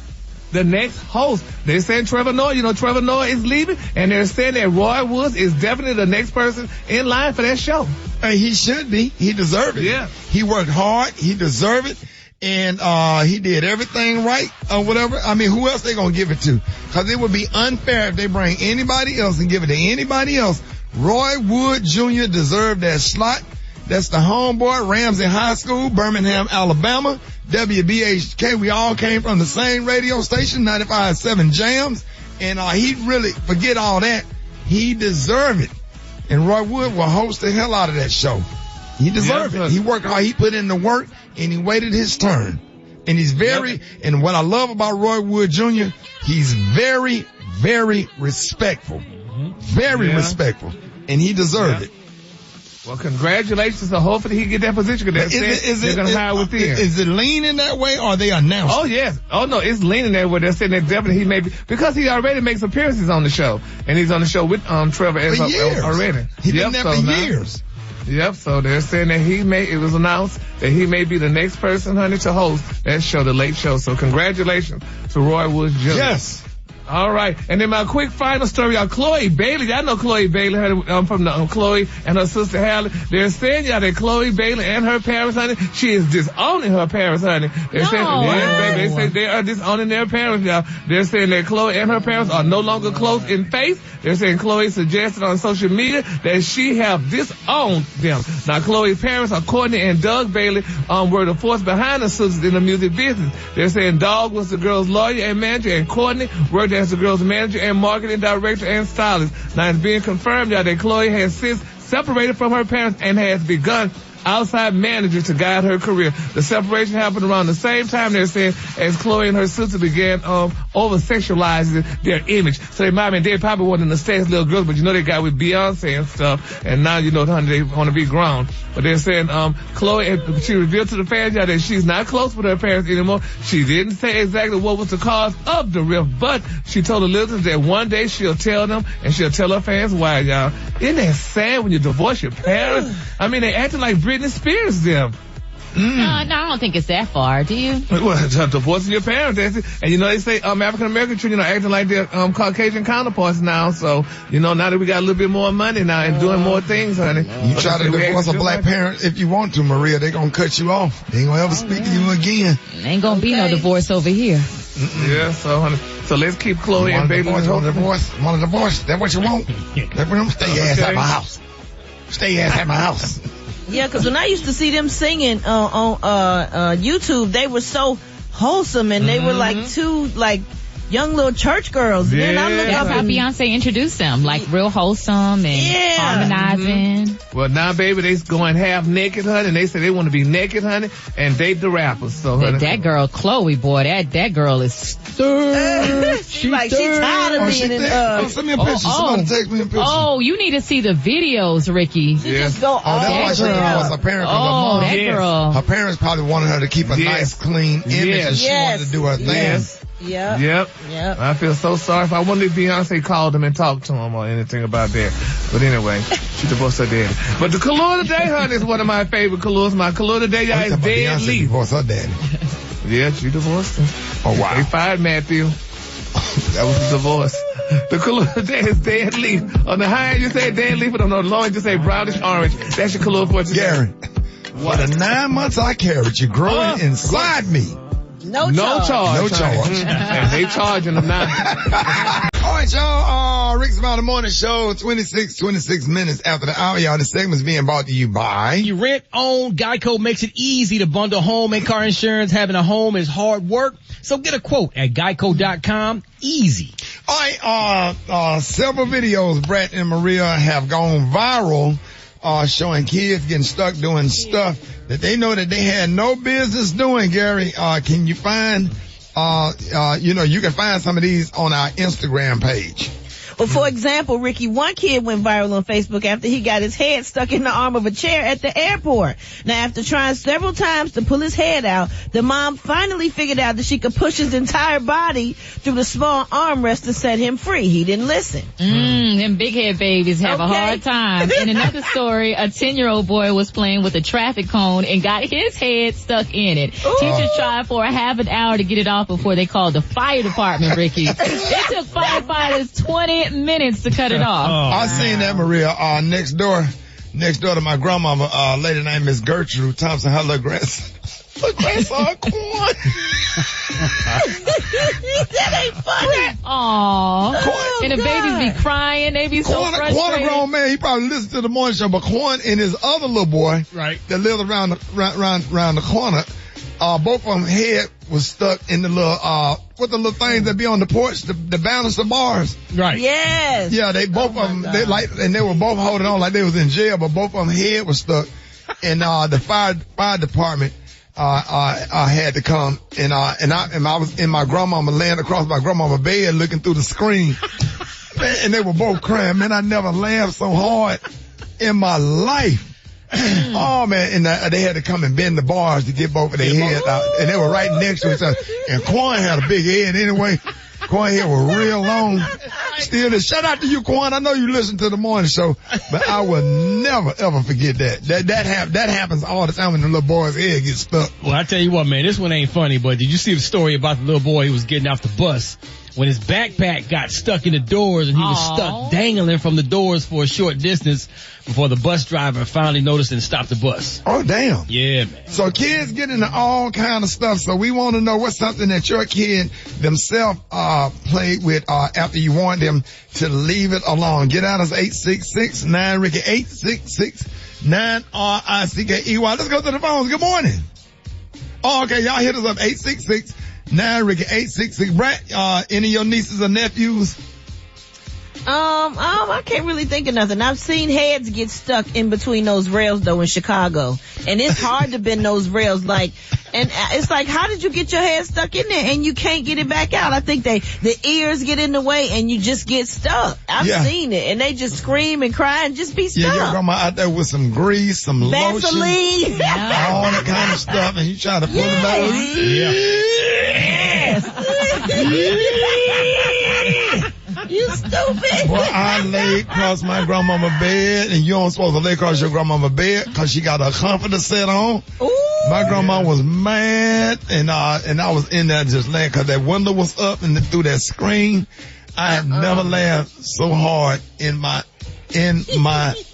The next host. They're saying Trevor Noah, Trevor Noah is leaving, and they're saying that Roy Woods is definitely the next person in line for that show. Hey, he should be. He deserves it. Yeah. He worked hard. He deserved it. And, he did everything right or whatever. I mean, who else they gonna give it to? Cause it would be unfair if they bring anybody else and give it to anybody else. Roy Wood Jr. deserved that slot. That's the homeboy, Ramsey High School, Birmingham, Alabama, WBHK. We all came from the same radio station, 95.7 Jams. And, he really, forget all that. He deserved it. And Roy Wood will host the hell out of that show. He deserved it. He worked hard. He put in the work and he waited his turn. And he's and what I love about Roy Wood Jr., he's very, very respectful. Very respectful. And he deserved it. Well, congratulations. So hopefully he get that position. They're going to hire within. Is it leaning that way or they announced? Oh, yes. Oh, no, it's leaning that way. They're saying that definitely he may be, because he already makes appearances on the show. And he's on the show with Trevor already. He's been there for years. Yep, so they're saying that it was announced that he may be the next person, honey, to host that show, The Late Show. So congratulations to Roy Woods Jr. Yes. All right. And then my quick final story on Chloe Bailey. I know Chloe Bailey, from the Chloe and her sister Hallie. They're saying that Chloe Bailey and her parents, honey, she is disowning her parents, honey. They're saying, they say they are disowning their parents, y'all. They're saying that Chloe and her parents are no longer close in faith. They're saying Chloe suggested on social media that she have disowned them. Now, Chloe's parents are Courtney and Doug Bailey, were the force behind the sisters in the music business. They're saying Doug was the girl's lawyer and manager, and Courtney worked as the girl's manager and marketing director and stylist. Now, it's being confirmed that Chloe has since separated from her parents and has begun outside manager to guide her career. The separation happened around the same time, they're saying, as Chloe and her sister began over-sexualizing their image. So they probably wasn't the sex little girls, but they got with Beyonce and stuff, and now honey, they want to be grown. But they're saying Chloe, she revealed to the fans that she's not close with her parents anymore. She didn't say exactly what was the cause of the rift, but she told the listeners that one day she'll tell them, and she'll tell her fans why, y'all. Isn't that sad when you divorce your parents? I mean, they acting like Britney Spears them. No, I don't think it's that far, do you? Well, divorcing your parents, and they say African American children are acting like their Caucasian counterparts now. So now that we got a little bit more money now and doing more things, honey. You try to divorce a black parent if you want to, Maria, they're gonna cut you off. They ain't gonna ever speak to you again. Ain't gonna be no divorce over here. Yeah, so honey, so let's keep Chloe and Bailey. Want a divorce? That's what you want? Stay your ass at my house. Stay your ass at my house. Yeah, because when I used to see them singing on YouTube, they were so wholesome, and they were like two young little church girls. Yeah. And then I look That's up how Beyonce introduced them, real wholesome and harmonizing. Well, now, baby, they going half naked, honey, and they say they want to be naked, honey, and date the rappers. So, honey, that girl, Chloe, boy, that girl is stirred. She's tired of being in. Send me a picture. Somebody text me a picture. Oh, you need to see the videos, Ricky. She just go all that's why she divorced her parents. That girl. Her parents probably wanted her to keep a nice, clean image, and she wanted to do her thing. Yep. I feel so sorry. If I wonder if Beyonce called him and talked to him or anything about that. But anyway, she divorced her daddy. But the color of the day, honey, is one of my favorite colors. My color of the day, y'all, is Dead Leaf. Divorced her daddy. Yeah, she divorced him. Oh, wow. They fired Matthew. That was a divorce. The color of the day is Dead Leaf. On the high end, you say Dead Leaf, but on the low end, you say brownish orange. That's your color for today. Gary, for the 9 months I carried you growing inside me. No charge. And they charging them now. All right, y'all. Rickey Smiley Morning Show, 26 minutes after the hour, y'all. This segment's being brought to you by... You rent, own, Geico makes it easy to bundle home and car insurance. Having a home is hard work. So get a quote at geico.com. Easy. All right, several videos, Brett and Maria, have gone viral, showing kids getting stuck doing stuff that they know that they had no business doing, Gary. Can you find, you can find some of these on our Instagram page. Well, for example, Ricky, one kid went viral on Facebook after he got his head stuck in the arm of a chair at the airport. Now, after trying several times to pull his head out, the mom finally figured out that she could push his entire body through the small armrest to set him free. He didn't listen. Them big head babies have a hard time. In another story, a 10-year-old boy was playing with a traffic cone and got his head stuck in it. Ooh. Teachers tried for a half an hour to get it off before they called the fire department, Ricky. It took firefighters 20 minutes to cut it off. I seen that, Maria, next door to my grandmama, lady named Miss Gertrude Thompson, her little grandson Quan. That ain't funny. Aww. And the babies be crying. They be so frustrated. Quan, a grown man, he probably listened to the morning show, but Quan and his other little boy, that lived around the corner, both of them head was stuck in the little, what the little things that be on the porch, the balance of bars. Right. Yes. Yeah, they both of them, and they were both holding on like they was in jail, but both of them head was stuck. And, the fire department, had to come, and I was in my grandmama, laying across my grandmama bed looking through the screen. And they were both crying. Man, I never laughed so hard in my life. Oh man, and they had to come and bend the bars to get both of their heads out, and they were right next to each other. And Quan had a big head anyway. Quan head was real long. Still, shout out to you, Quan. I know you listen to the morning show, but I will never ever forget that. That happens all the time when the little boy's head gets stuck. Well, I tell you what, man, this one ain't funny, but did you see the story about the little boy who was getting off the bus when his backpack got stuck in the doors and he was stuck dangling from the doors for a short distance before the bus driver finally noticed and stopped the bus? Oh, damn. Yeah, man. So kids get into all kind of stuff. So we want to know what's something that your kid themselves played with after you want them to leave it alone. Get out us 866-9-RICKY, 866-9-RICKY. Let's go to the phones. Good morning. Oh, okay. Y'all hit us up 866-9-RICKY, 866. Brett, any of your nieces or nephews? I can't really think of nothing. I've seen heads get stuck in between those rails though in Chicago. And it's hard to bend those rails and it's like, how did you get your head stuck in there and you can't get it back out? I think the ears get in the way and you just get stuck. I've seen it and they just scream and cry and just be stuck. Yeah, your grandma out there with some grease, some Vaseline, lotion, all that kind of stuff, and you try to pull it out. You stupid. Well, I laid across my grandmama's bed, and you don't supposed to lay across your grandmama's bed because she got a comforter set on. Ooh, my grandma was mad, and I was in there just laying because that window was up and through that screen. I have never laughed so hard in my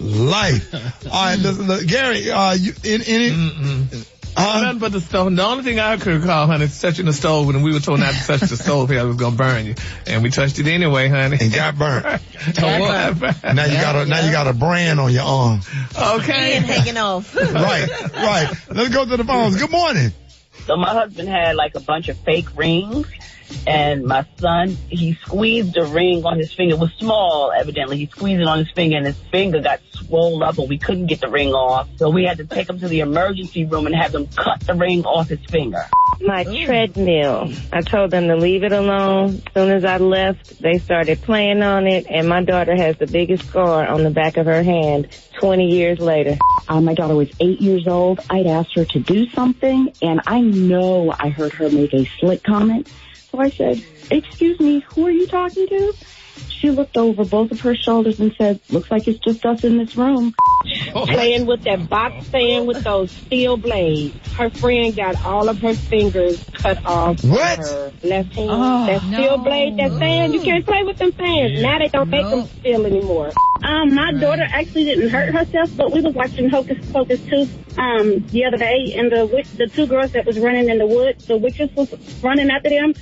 life. All right, look, Gary, you in it? Nothing but the stove. The only thing I could recall, honey, is touching the stove when we were told not to touch the stove because it was gonna burn you, and we touched it anyway, honey, and got burnt. Now you got a brand on your arm. Okay, and hanging off. Right. Let's go to the phones. Good morning. So my husband had like a bunch of fake rings. And my son, he squeezed the ring on his finger. It was small, evidently. He squeezed it on his finger, and his finger got swollen up, and we couldn't get the ring off. So we had to take him to the emergency room and have them cut the ring off his finger. My treadmill, I told them to leave it alone. As soon as I left, they started playing on it, and my daughter has the biggest scar on the back of her hand 20 years later. My daughter was 8 years old. I'd asked her to do something, and I know I heard her make a slick comment. So I said, "Excuse me, who are you talking to?" She looked over both of her shoulders and said, "Looks like it's just us in this room." Playing with that box fan with those steel blades. Her friend got all of her fingers cut off her left hand. That steel blade, that fan, you can't play with them fans. Yeah. Now they don't make them steel anymore. My daughter actually didn't hurt herself, but we was watching Hocus Pocus 2 the other day, and the two girls that was running in the woods, the witches was running after them.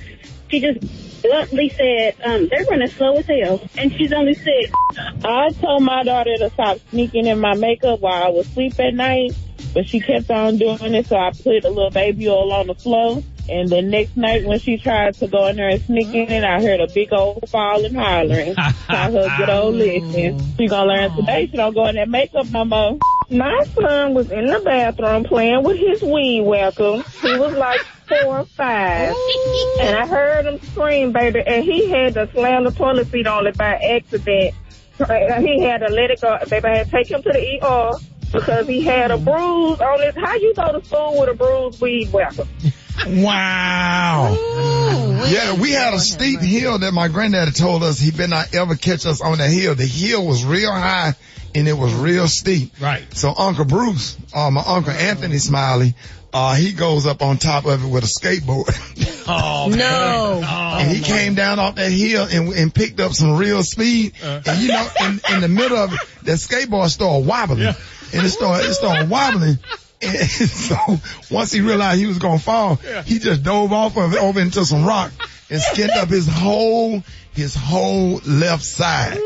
She just bluntly said, they're running slow as hell. And she's only 6. I told my daughter to stop sneaking in my makeup while I was asleep at night, but she kept on doing it, so I put a little baby oil on the floor. And the next night when she tried to go in there and sneak in it, I heard a big old fall and hollering. So I heard good old listen. She gonna learn today she don't go in that makeup no more. My son was in the bathroom playing with his weed whacker. He was like 4 or 5. And I heard him scream, baby, and he had to slam the toilet seat on it by accident. He had to let it go. Baby, I had to take him to the ER because he had a bruise on his. How you go to school with a bruised weed weapon? Wow. Yeah, we had a steep hill that my granddaddy told us he better not ever catch us on that hill. The hill was real high and it was real steep. Right. So Uncle Bruce, my Uncle Anthony Smiley, he goes up on top of it with a skateboard. Oh, no. And he came down off that hill and picked up some real speed. And you know, in the middle of it, that skateboard started wobbling. Yeah. And it started wobbling. And so once he realized he was going to fall, he just dove off of it over into some rock and skinned up his whole left side.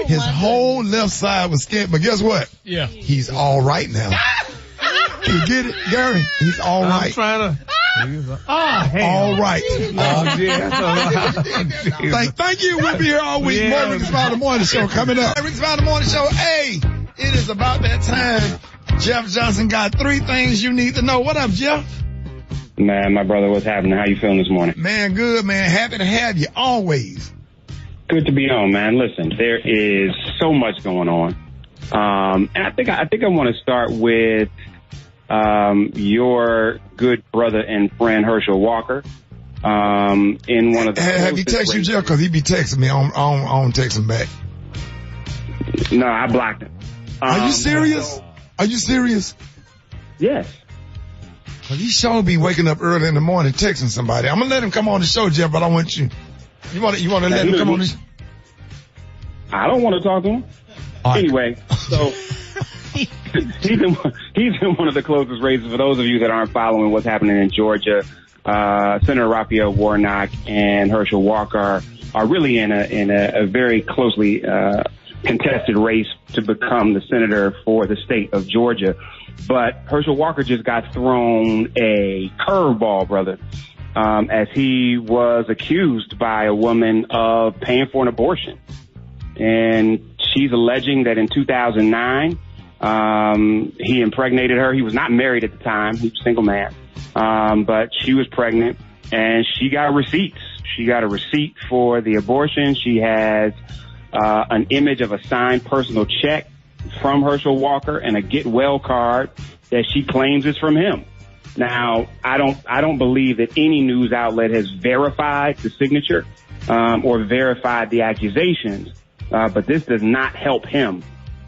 His whole left side was skinned. But guess what? Yeah. He's all right now. You get it, Gary? He's all right. I'm trying to. All right. Yeah. Thank you. We'll be here all week. Yeah. More Rickey Smiley Morning Show coming up. Rickey Smiley Morning Show. Hey, it is about that time. Jeff Johnson got 3 things you need to know. What up, Jeff? Man, my brother, what's happening? How you feeling this morning? Man, good, man. Happy to have you always. Good to be on, man. Listen, there is so much going on. And I think I want to start with your good brother and friend Herschel Walker. In one of the have you texted you, Jeff? Because he be texting me. I don't text him back. No, I blocked him. Are you serious? Are you serious? Yes. Well, he sure be waking up early in the morning texting somebody. I'm gonna let him come on the show, Jeff, but I want you. You want to let him come on the show? I don't want to talk to him. Right. Anyway, so he's in one of the closest races. For those of you that aren't following what's happening in Georgia, Senator Raphael Warnock and Herschel Walker are really in a very closely contested race to become the senator for the state of Georgia. But Herschel Walker just got thrown a curveball, brother, as he was accused by a woman of paying for an abortion. And she's alleging that in 2009, he impregnated her. He was not married at the time. He was a single man. But she was pregnant and she got receipts. She got a receipt for the abortion. She has an image of a signed personal check from Herschel Walker and a get well card that she claims is from him. Now, I don't believe that any news outlet has verified the signature or verified the accusations, but this does not help him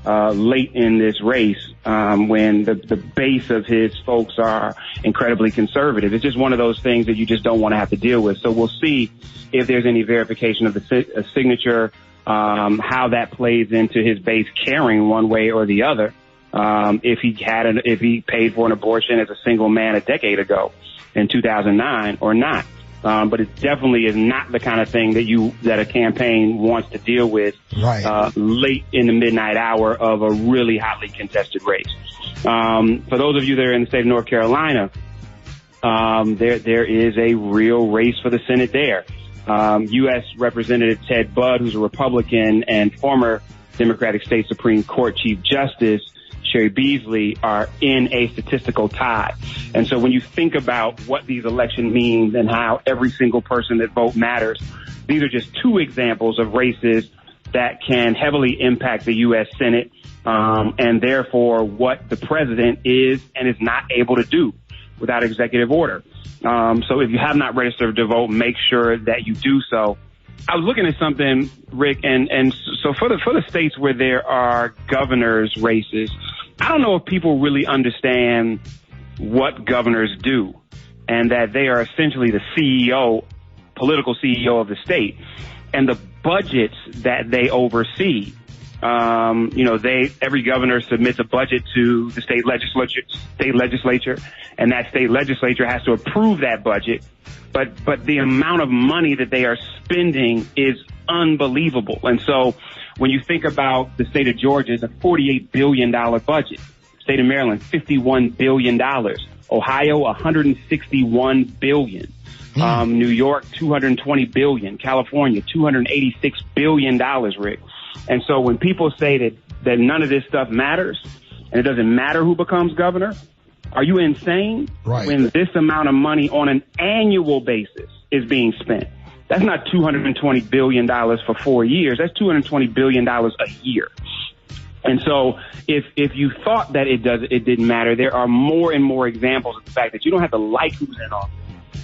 late in this race when the base of his folks are incredibly conservative. It's just one of those things that you just don't want to have to deal with. So we'll see if there's any verification of the signature, how that plays into his base caring one way or the other. If he paid for an abortion as a single man a decade ago in 2009 or not. But it definitely is not the kind of thing that a campaign wants to deal with late in the midnight hour of a really hotly contested race. For those of you that are in the state of North Carolina, there is a real race for the Senate there. U.S. Representative Ted Budd, who's a Republican, and former Democratic State Supreme Court Chief Justice Sherry Beasley are in a statistical tie. And so when you think about what these elections mean and how every single person that vote matters, these are just 2 examples of races that can heavily impact the U.S. Senate, and therefore what the president is and is not able to do without executive order. So if you have not registered to vote, make sure that you do so. I was looking at something, Rick, and so for the states where there are governors' races, I don't know if people really understand what governors do and that they are essentially the CEO, political CEO of the state, and the budgets that they oversee. Every governor submits a budget to the state legislature, and that state legislature has to approve that budget. But the amount of money that they are spending is unbelievable. And so when you think about the state of Georgia, it's a $48 billion budget. State of Maryland, $51 billion. Ohio, $161 billion. New York, $220 billion. California, $286 billion, Rick. And so when people say that none of this stuff matters and it doesn't matter who becomes governor, Are you insane? Right. When this amount of money on an annual basis is being spent. That's not $220 billion for 4 years. That's $220 billion a year. And so if you thought that it didn't matter, there are more and more examples of the fact that you don't have to like who's in office.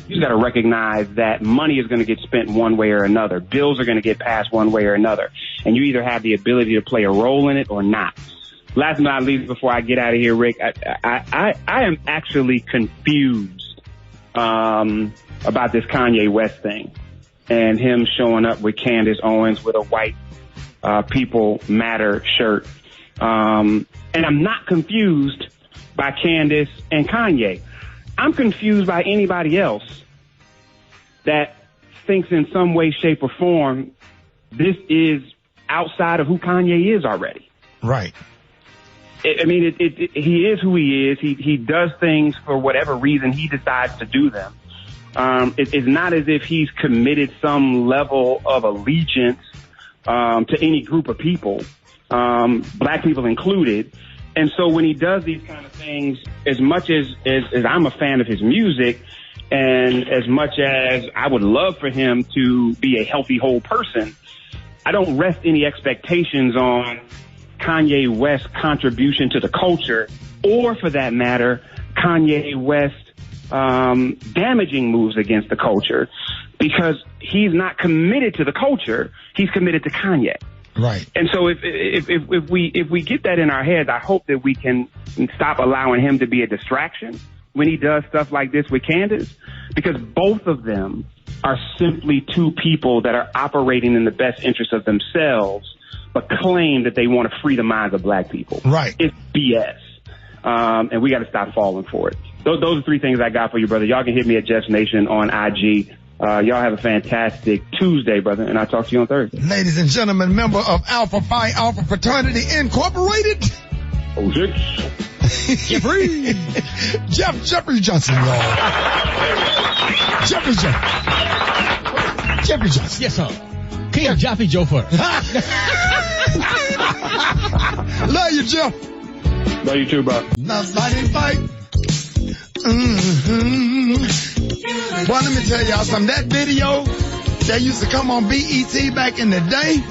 You just got to recognize that money is going to get spent one way or another. Bills are going to get passed one way or another. And you either have the ability to play a role in it or not. Last but not least, before I get out of here, Rick, I am actually confused about this Kanye West thing and him showing up with Candace Owens with a white People Matter shirt. And I'm not confused by Candace and Kanye. I'm confused by anybody else that thinks in some way, shape, or form this is outside of who Kanye is already. Right. I mean, he is who he is. He does things for whatever reason he decides to do them. It's not as if he's committed some level of allegiance to any group of people, black people included. And so when he does these kind of things, as much as I'm a fan of his music, and as much as I would love for him to be a healthy, whole person, I don't rest any expectations on Kanye West's contribution to the culture, or for that matter, Kanye West damaging moves against the culture, because he's not committed to the culture, he's committed to Kanye. Right. And so if we get that in our heads, I hope that we can stop allowing him to be a distraction when he does stuff like this with Candace, because both of them are simply two people that are operating in the best interest of themselves, but claim that they want to free the minds of black people. Right. It's BS. And we got to stop falling for it. Those are three things I got for you, brother. Y'all can hit me at Jeff's Nation on IG. Y'all have a fantastic Tuesday, brother, and I'll talk to you on Thursday. Ladies and gentlemen, member of Alpha Phi Alpha Fraternity Incorporated. Oh, shit. Jeffrey. Jeffrey Johnson, y'all. Jeffrey Johnson. Yes, sir. King Jaffe Joe first. Love you, Jeff. Love you too, bro. Nobody fight. Mm-hmm. Well, let me tell y'all something. That video that used to come on BET back in the day,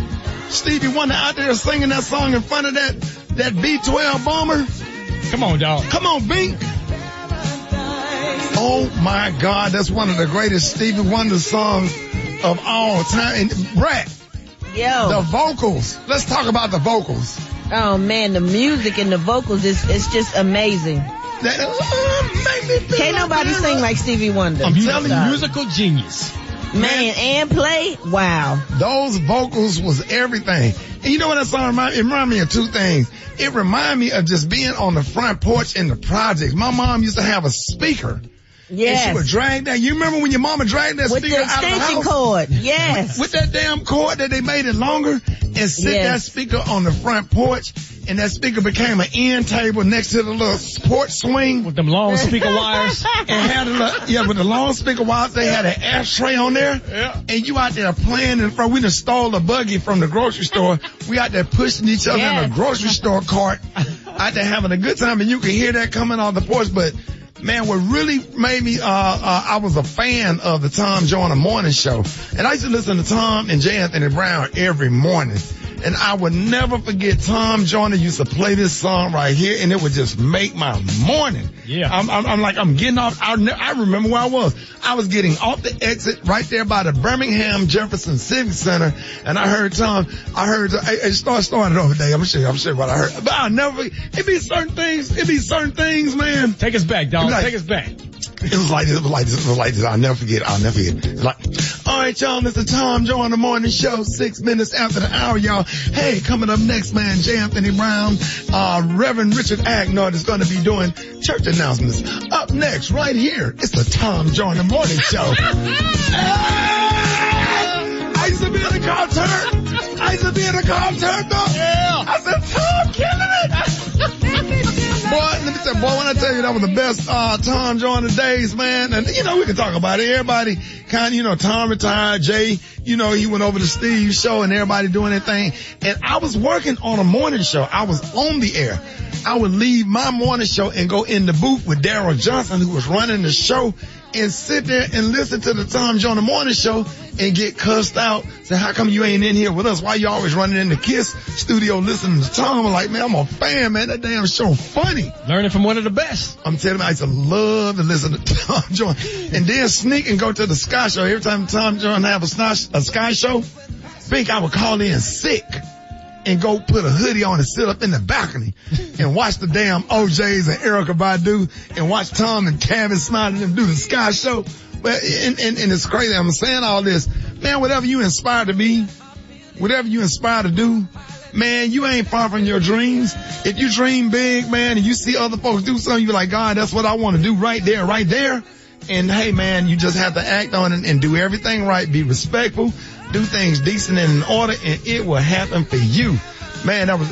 Stevie Wonder out there singing that song in front of that B-12 bomber. Come on, dog. Come on, Bink. Oh my God, that's one of the greatest Stevie Wonder songs of all time. And Brett, the vocals. Let's talk about the vocals. Oh man, the music and the vocals it's just amazing. Can't nobody sing like Stevie Wonder. I'm telling you, musical genius. Man, and play, wow. Those vocals was everything. And you know what that song reminded me? It reminded me of two things. It reminded me of just being on the front porch in the projects. My mom used to have a speaker. Yes. And she would drag that. You remember when your mama dragged that speaker out of the house? With the extension cord, yes. With that damn cord that they made it longer and sit that speaker on the front porch, and that speaker became an end table next to the little porch swing. With them long speaker wires. And had with the long speaker wires, they had an ashtray on there. Yeah. And you out there playing in front. We done stole a buggy from the grocery store. We out there pushing each other in a grocery store cart. Out there having a good time, and you can hear that coming off the porch, but man, what really made me, I was a fan of the Tom Joyner Morning Show. And I used to listen to Tom and J. Anthony Brown every morning. And I would never forget Tom Joyner used to play this song right here, and it would just make my morning. Yeah. I'm getting off. I remember where I was. I was getting off the exit right there by the Birmingham Jefferson Civic Center, and I heard Tom. It started over there. I'm sure what I heard. But I'll never. It be certain things, man. Take us back, dog. Take us back. It was like this. I'll never forget. It's like, all right, y'all, this is Tom Joyner Morning Show, 6 minutes after the hour, y'all. Hey, coming up next, man, J. Anthony Brown, Reverend Richard Agnard is going to be doing church announcements. Up next, right here, it's the Tom Joyner Morning Show. I used to be in the car turn. Yeah. I said, Tom, killing it. Boy, let me tell you, when I tell you that was the best Tom Joyner days, man. And you know, we can talk about it. Everybody kind of, you know, Tom retired, Jay, you know, he went over to Steve's show and everybody doing their thing. And I was working on a morning show. I was on the air. I would leave my morning show and go in the booth with Daryl Johnson, who was running the show, and sit there and listen to the Tom Joyner morning show and get cussed out. Say, how come you ain't in here with us? Why you always running in the KISS studio listening to Tom? I'm like, man, I'm a fan, man. That damn show funny. Learning from one of the best. I'm telling you, I used to love to listen to Tom Joyner. And then sneak and go to the Sky Show. Every time Tom Joyner have a Sky Show, think I would call in sick and go put a hoodie on and sit up in the balcony and watch the damn OJs and Erykah Badu and watch Tom and Kevin Smiley and them do the Sky Show. But, and it's crazy. I'm saying all this. Man, whatever you inspire to be, whatever you inspire to do, man, you ain't far from your dreams. If you dream big, man, and you see other folks do something, you're like, God, that's what I want to do right there, right there. And hey, man, you just have to act on it and do everything right. Be respectful. Do things decent and in order, and it will happen for you. Man, that was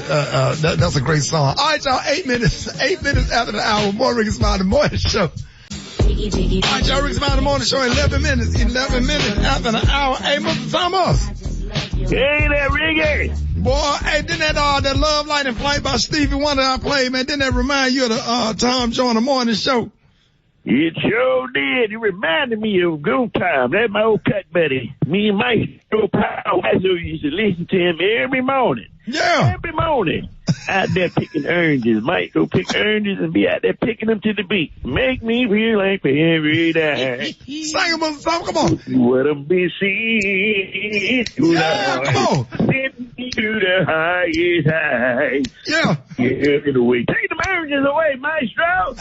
that's a great song. All right, y'all, 8 minutes after the hour. More Rickey Smiley Morning Show. All right, y'all, Rickey Smiley Morning Show, 11 minutes after the hour. Hey, Mr. Thomas. Hey there, Rickey. Boy, hey, didn't that Love, Light, and Flight by Stevie Wonder I played, man, didn't that remind you of the Tom Joyner Morning Show? It sure did. It reminded me of good time. That's my old cut buddy. Me and Maestro Powell used to listen to him every morning. Yeah. Every morning. Out there picking oranges. Maestro pick oranges and be out there picking them to the beat. Make me feel like every day. Sing them, song, come on. What a busy. Yeah, come on. Send me to the highest high. Yeah. Get it away. Take the oranges away, Maestro.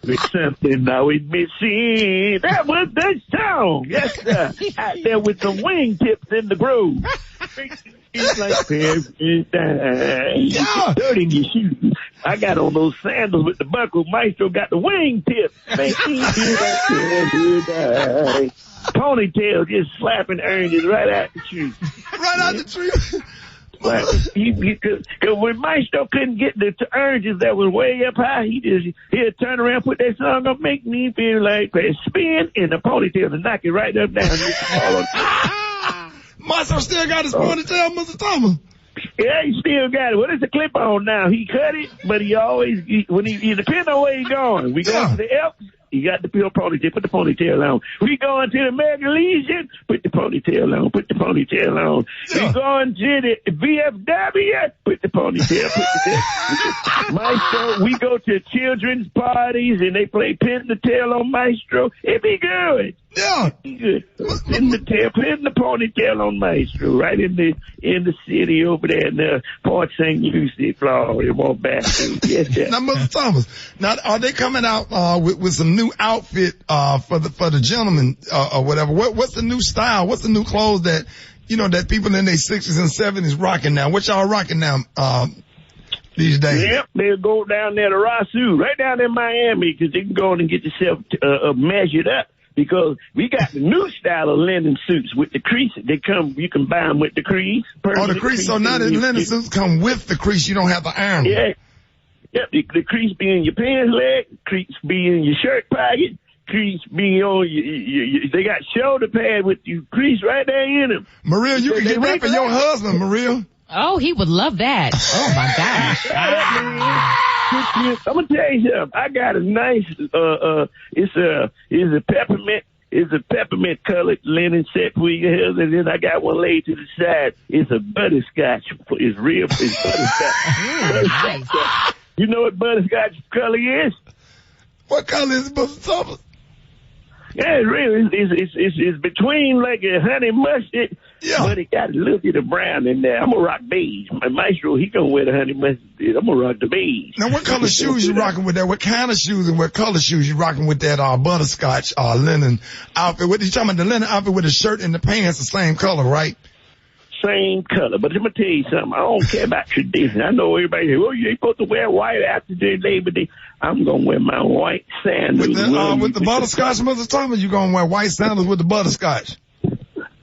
With something always missing. That was the song. Yes, sir. Out there with the wingtips in the groove. It's like paradise. Dirt in your shoes. I got on those sandals with the buckle. Maestro got the wingtips. Make me feel like paradise. Ponytail just slapping oranges right out the tree. Right out the tree. Cause when Maestro couldn't get the oranges that was way up high, he'd turn around, put that song up, make me feel like spin in the ponytail and knock it right up down. Maestro still got his ponytail, Mr. Thomas. Yeah, he still got it. Well, it's a clip on now. He cut it, but he always, when he depends on where he's going. We go to the Elks. You got the ponytail, put the ponytail on. We going to the American Legion, put the ponytail on, put the ponytail on. Yeah. We going to the VFW, put the ponytail, put the Maestro, we go to children's parties and they play pin the tail on Maestro. It be good. Yeah. It be good. Pin the ponytail on Maestro, right in the city over there in Port St. Lucie, Florida. Walk back. Yes, sir. Now, Mr. Thomas, now are they coming out with some new outfit for the gentlemen or whatever? What's the new style? What's the new clothes that that people in their 60s and 70s rocking now? What y'all rocking now these days? Yep, they'll go down there to Rasu, right down in Miami, because they can go in and get yourself measured up. Because we got the new style of linen suits with the crease. You can buy them with the crease. Oh, the crease. So now the linen suits come with the crease. You don't have to iron them. Yeah. Yep, the crease be in your pants leg, crease be in your shirt pocket, crease be on they got shoulder pad with your crease right there in them. Maria, you can get that for your husband, Maria. Oh, he would love that. Oh my gosh. I'm gonna tell you something. I got a nice it's a peppermint colored linen set for your husband, and then I got one laid to the side. It's a butterscotch. It's butterscotch. Nice. You know what butterscotch color is? What color is Mr. Thomas? Yeah, it's between like a honey mustard, but it got a little bit of brown in there. I'm gonna rock beige. My Maestro, he gonna wear the honey mustard. I'm gonna rock the beige. Now, what color shoes you rocking with that? What kind of shoes and what color shoes you rocking with that butterscotch linen outfit? What you talking about? The linen outfit with the shirt and the pants the same color, right? Same color, but let me tell you something. I don't care about tradition. I know everybody says, "Oh, you ain't supposed to wear white after the Labor Day." I'm gonna wear my white sandals with the butterscotch, Mr. Thomas. You gonna wear white sandals with the butterscotch?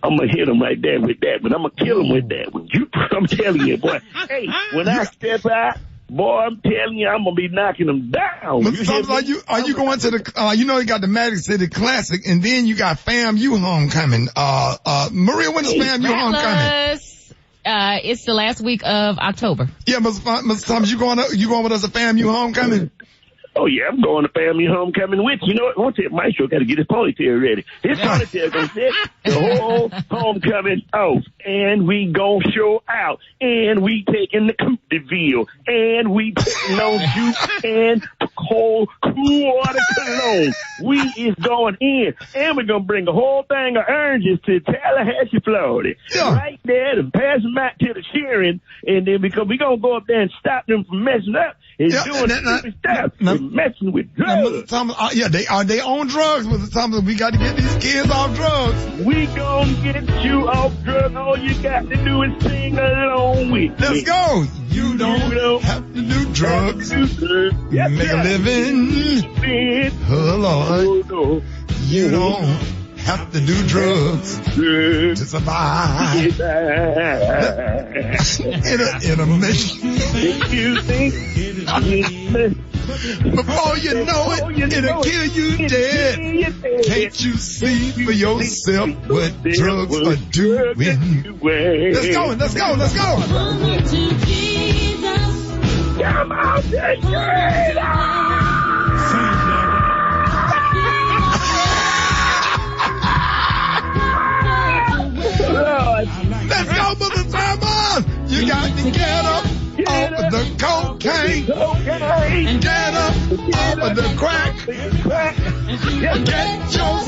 I'm gonna hit him right there with that, but I'm gonna kill him with that one. I'm telling you, boy. Hey, when I step out, boy, I'm telling you, I'm gonna be knocking them down. Mr. Thomas, are you going to the, you know, you got the Magic City Classic, and then you got FAMU Homecoming. Maria, when is FAMU Homecoming? It's the last week of October. Yeah, Mr. Thomas, you going with us a FAMU Homecoming? Oh yeah, I'm going to family homecoming with you. You know what? One tip, Maestro got to get his ponytail ready. His ponytail gonna set the whole homecoming off, and we gonna show out, and we taking the Coupe de Ville, and we putting on juice and cold cool water cologne. We is going in, and we're gonna bring a whole thing of oranges to Tallahassee, Florida, right there, and pass them out to the cheering, and then because we gonna go up there and stop them from messing up and doing stupid stuff. Messing with drugs. Thomas, they on drugs, Mr. Thomas. We got to get these kids off drugs. We gonna get you off drugs. All you got to do is sing along with me. Let's go. You don't have to do drugs. Yes, make a living. Oh, Lord. You don't have to do drugs to survive. In a mission. You think before you know it, it'll kill you dead. Can't you see for yourself what drugs are doing? Let's go. Come on, Jesus. Let's go, Mr. Thomas. You got to get up off of the cocaine. Get up off of the crack. Get yourself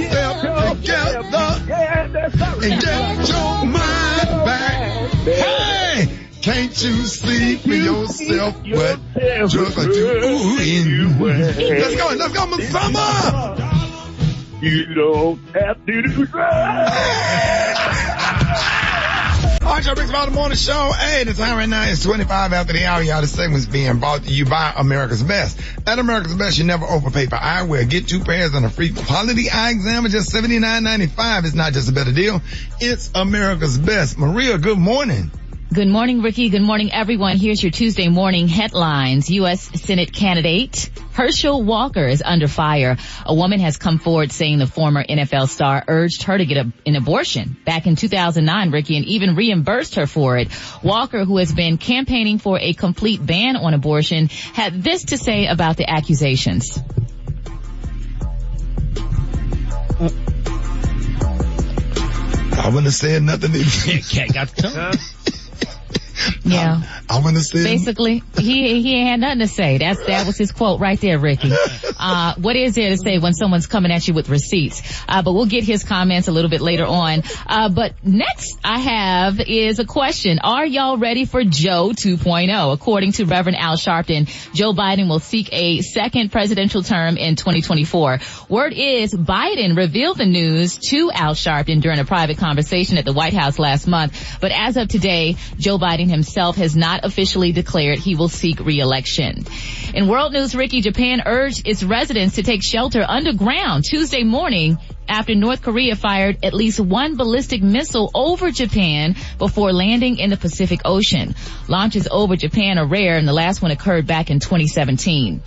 together and get your mind back. Hey, can't you see for yourself what drugs are doing? Let's go, Mr. Thomas. You don't have to do drugs. All right, y'all, Rickey Smiley Morning Show. Hey, the time right now is 25 after the hour. Y'all, this segment's being brought to you by America's Best. At America's Best, you never overpay for eyewear. Get 2 pairs and a free quality eye exam at just $79.95. It's not just a better deal. It's America's Best. Maria, good morning. Good morning, Ricky. Good morning, everyone. Here's your Tuesday morning headlines. U.S. Senate candidate Herschel Walker is under fire. A woman has come forward saying the former NFL star urged her to get an abortion back in 2009, Ricky, and even reimbursed her for it. Walker, who has been campaigning for a complete ban on abortion, had this to say about the accusations. I wouldn't have said nothing. Cat got the tongue. Yeah. I want to say basically he ain't had nothing to say. That was his quote right there, Ricky. What is there to say when someone's coming at you with receipts? But we'll get his comments a little bit later on. But next I have is a question. Are y'all ready for Joe 2.0? According to Reverend Al Sharpton, Joe Biden will seek a second presidential term in 2024. Word is Biden revealed the news to Al Sharpton during a private conversation at the White House last month. But as of today, Joe Biden himself has not officially declared he will seek re-election. In world news, Ricky, Japan urged its residents to take shelter underground Tuesday morning after North Korea fired at least one ballistic missile over Japan before landing in the Pacific Ocean. Launches over Japan are rare, and the last one occurred back in 2017.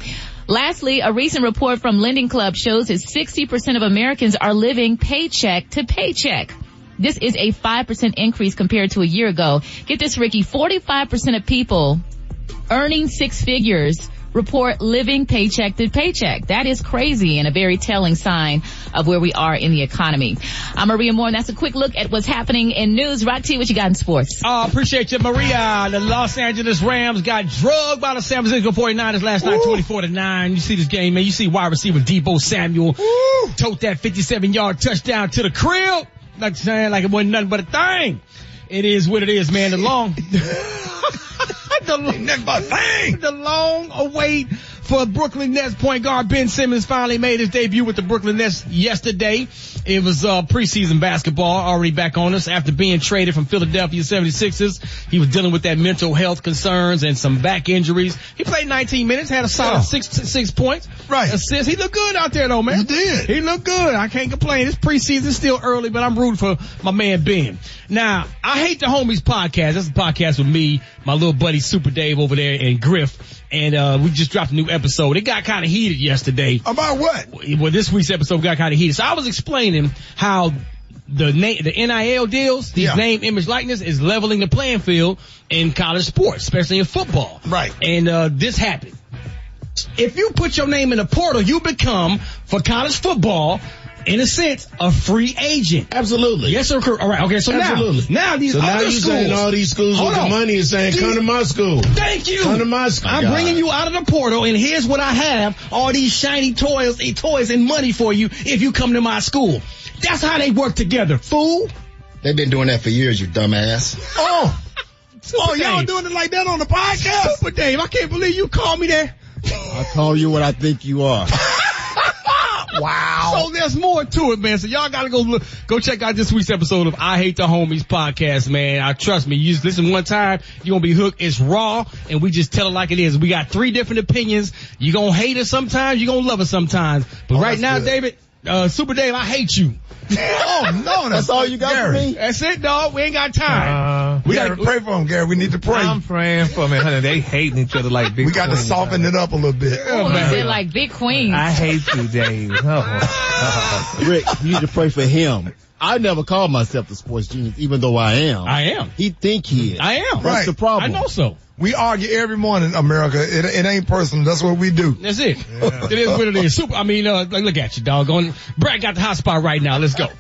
Lastly, a recent report from Lending Club shows that 60% of Americans are living paycheck to paycheck. This is a 5% increase compared to a year ago. Get this, Ricky, 45% of people earning 6 figures report living paycheck to paycheck. That is crazy and a very telling sign of where we are in the economy. I'm Maria Moore, and that's a quick look at what's happening in news. Rock T, what you got in sports? Appreciate you, Maria. The Los Angeles Rams got drugged by the San Francisco 49ers last night, 24-9. You see this game, man. You see wide receiver Deebo Samuel tote that 57-yard touchdown to the crib. Like saying like it wasn't nothing but a thing. It is what it is, man. The long await for Brooklyn Nets point guard Ben Simmons finally made his debut with the Brooklyn Nets yesterday. It was preseason basketball already back on us after being traded from Philadelphia 76ers. He was dealing with that mental health concerns and some back injuries. He played 19 minutes, had a solid 6 points. Right. Assists. He looked good out there though, man. He did. He looked good. I can't complain. It's preseason, still early, but I'm rooting for my man Ben. Now, I Hate the Homies podcast. That's a podcast with me, my little buddy Super Dave over there, and Griff. And we just dropped a new episode. It got kind of heated yesterday. About what? Well, this week's episode got kind of heated. So I was explaining how the NIL deals, these name, image, likeness, is leveling the playing field in college sports, especially in football. Right. And this happened. If you put your name in the portal, you become, for college football, in a sense, a free agent. Absolutely. Yes, sir. All right. Okay. So now these other schools. Saying all these schools with the money is saying, come to my school. Thank you. Come to my school. I'm bringing you out of the portal, and here's what I have: all these shiny toys and money for you if you come to my school. That's how they work together, fool. They've been doing that for years, you dumbass. Y'all doing it like that on the podcast? Super Dave, I can't believe you called me that. I call you what I think you are. Wow. So there's more to it, man. So y'all gotta go check out this week's episode of I Hate the Homies podcast, man. Trust me, you just listen one time, you're gonna be hooked. It's raw, and we just tell it like it is. We got 3 different opinions. You're gonna hate us sometimes, you're gonna love us sometimes. But right now, good. David, Super Dave, I hate you. Oh, no, that's all you got Gary. for me? That's it, dog. We ain't got time. We gotta pray for him, Gary. We need to pray. I'm praying for him, honey. They hating each other like big We got to soften it up a little bit. Oh, he said like big queens. I hate you, Dave. Rick, you need to pray for him. I never call myself the sports genius, even though I am. I am. He think he is. I am. What's the problem? I know so. We argue every morning, America. It ain't personal. That's what we do. That's it. Yeah. It is what it is. Look at you, doggone. Brad got the hot spot right now. Let's go. The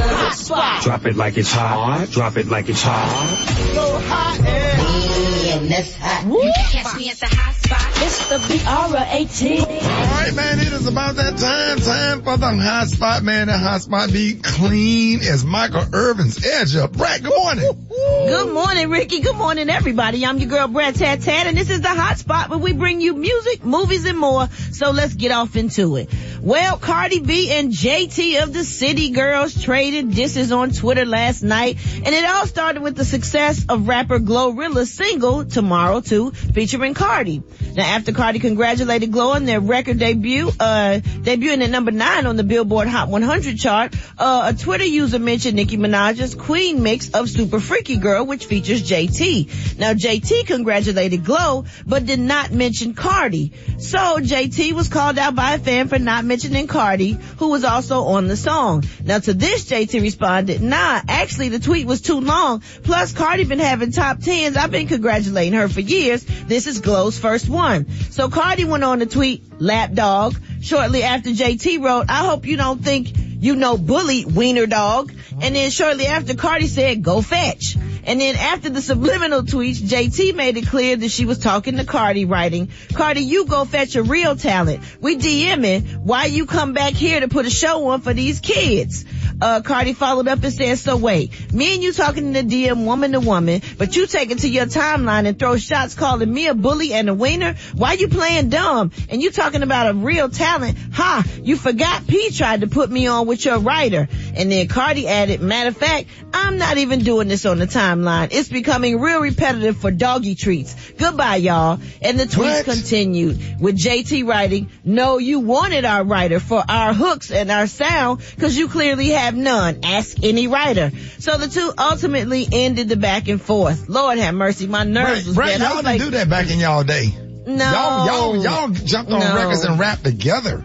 hot spot. Drop it like it's hot. Drop it like it's hot. So hot and that's hot. You can catch me at the hot spot. It's the BR18. All right, man. It is about that time for the hot spot, man. The hot spot be clean as Michael Irvin's edge up. Brad, good morning. Good morning, Ricky. Good morning, everybody. I'm your girl, Brad Tat Tat, and this is the hot spot where we bring you music, movies, and more. So let's get off into it. Well, Cardi B and JT of the City Girls traded disses on Twitter last night, and it all started with the success of rapper Glorilla's single, Tomorrow 2, featuring Cardi. Now, after Cardi congratulated Glow on their record debut, debuting at number 9 on the Billboard Hot 100 chart, a Twitter user mentioned Nicki Minaj's Queen mix of Super Freaky Girl, which features JT. Now, JT congratulated Glow, but did not mention Cardi. So, JT was called out by a fan for not mentioning Cardi, who was also on the song. Now, to this, JT responded, nah, actually, the tweet was too long. Plus, Cardi been having top 10s. I've been congratulating her for years. This is Glow's first one. So, Cardi went on to tweet, lapdog. Shortly after, JT wrote, I hope you don't think you know bully, wiener dog. And then shortly after, Cardi said, go fetch. And then after the subliminal tweets, JT made it clear that she was talking to Cardi, writing, Cardi, you go fetch a real talent. We DMing. Why you come back here to put a show on for these kids? Cardi followed up and said, so wait, me and you talking in the DM woman to woman, but you take it to your timeline and throw shots calling me a bully and a wiener? Why you playing dumb? And you talking about a real talent? Ha, you forgot P tried to put me on with your writer. And then Cardi added, matter of fact, I'm not even doing this on the timeline. It's becoming real repetitive for doggy treats. Goodbye, y'all. And the tweets continued with JT writing, no, you wanted our writer for our hooks and our sound because you clearly have none. Ask any writer. So the two ultimately ended the back and forth. Lord have mercy, my nerves was dead. Y'all didn't do that back in y'all day. No. Y'all jumped on records and rapped together.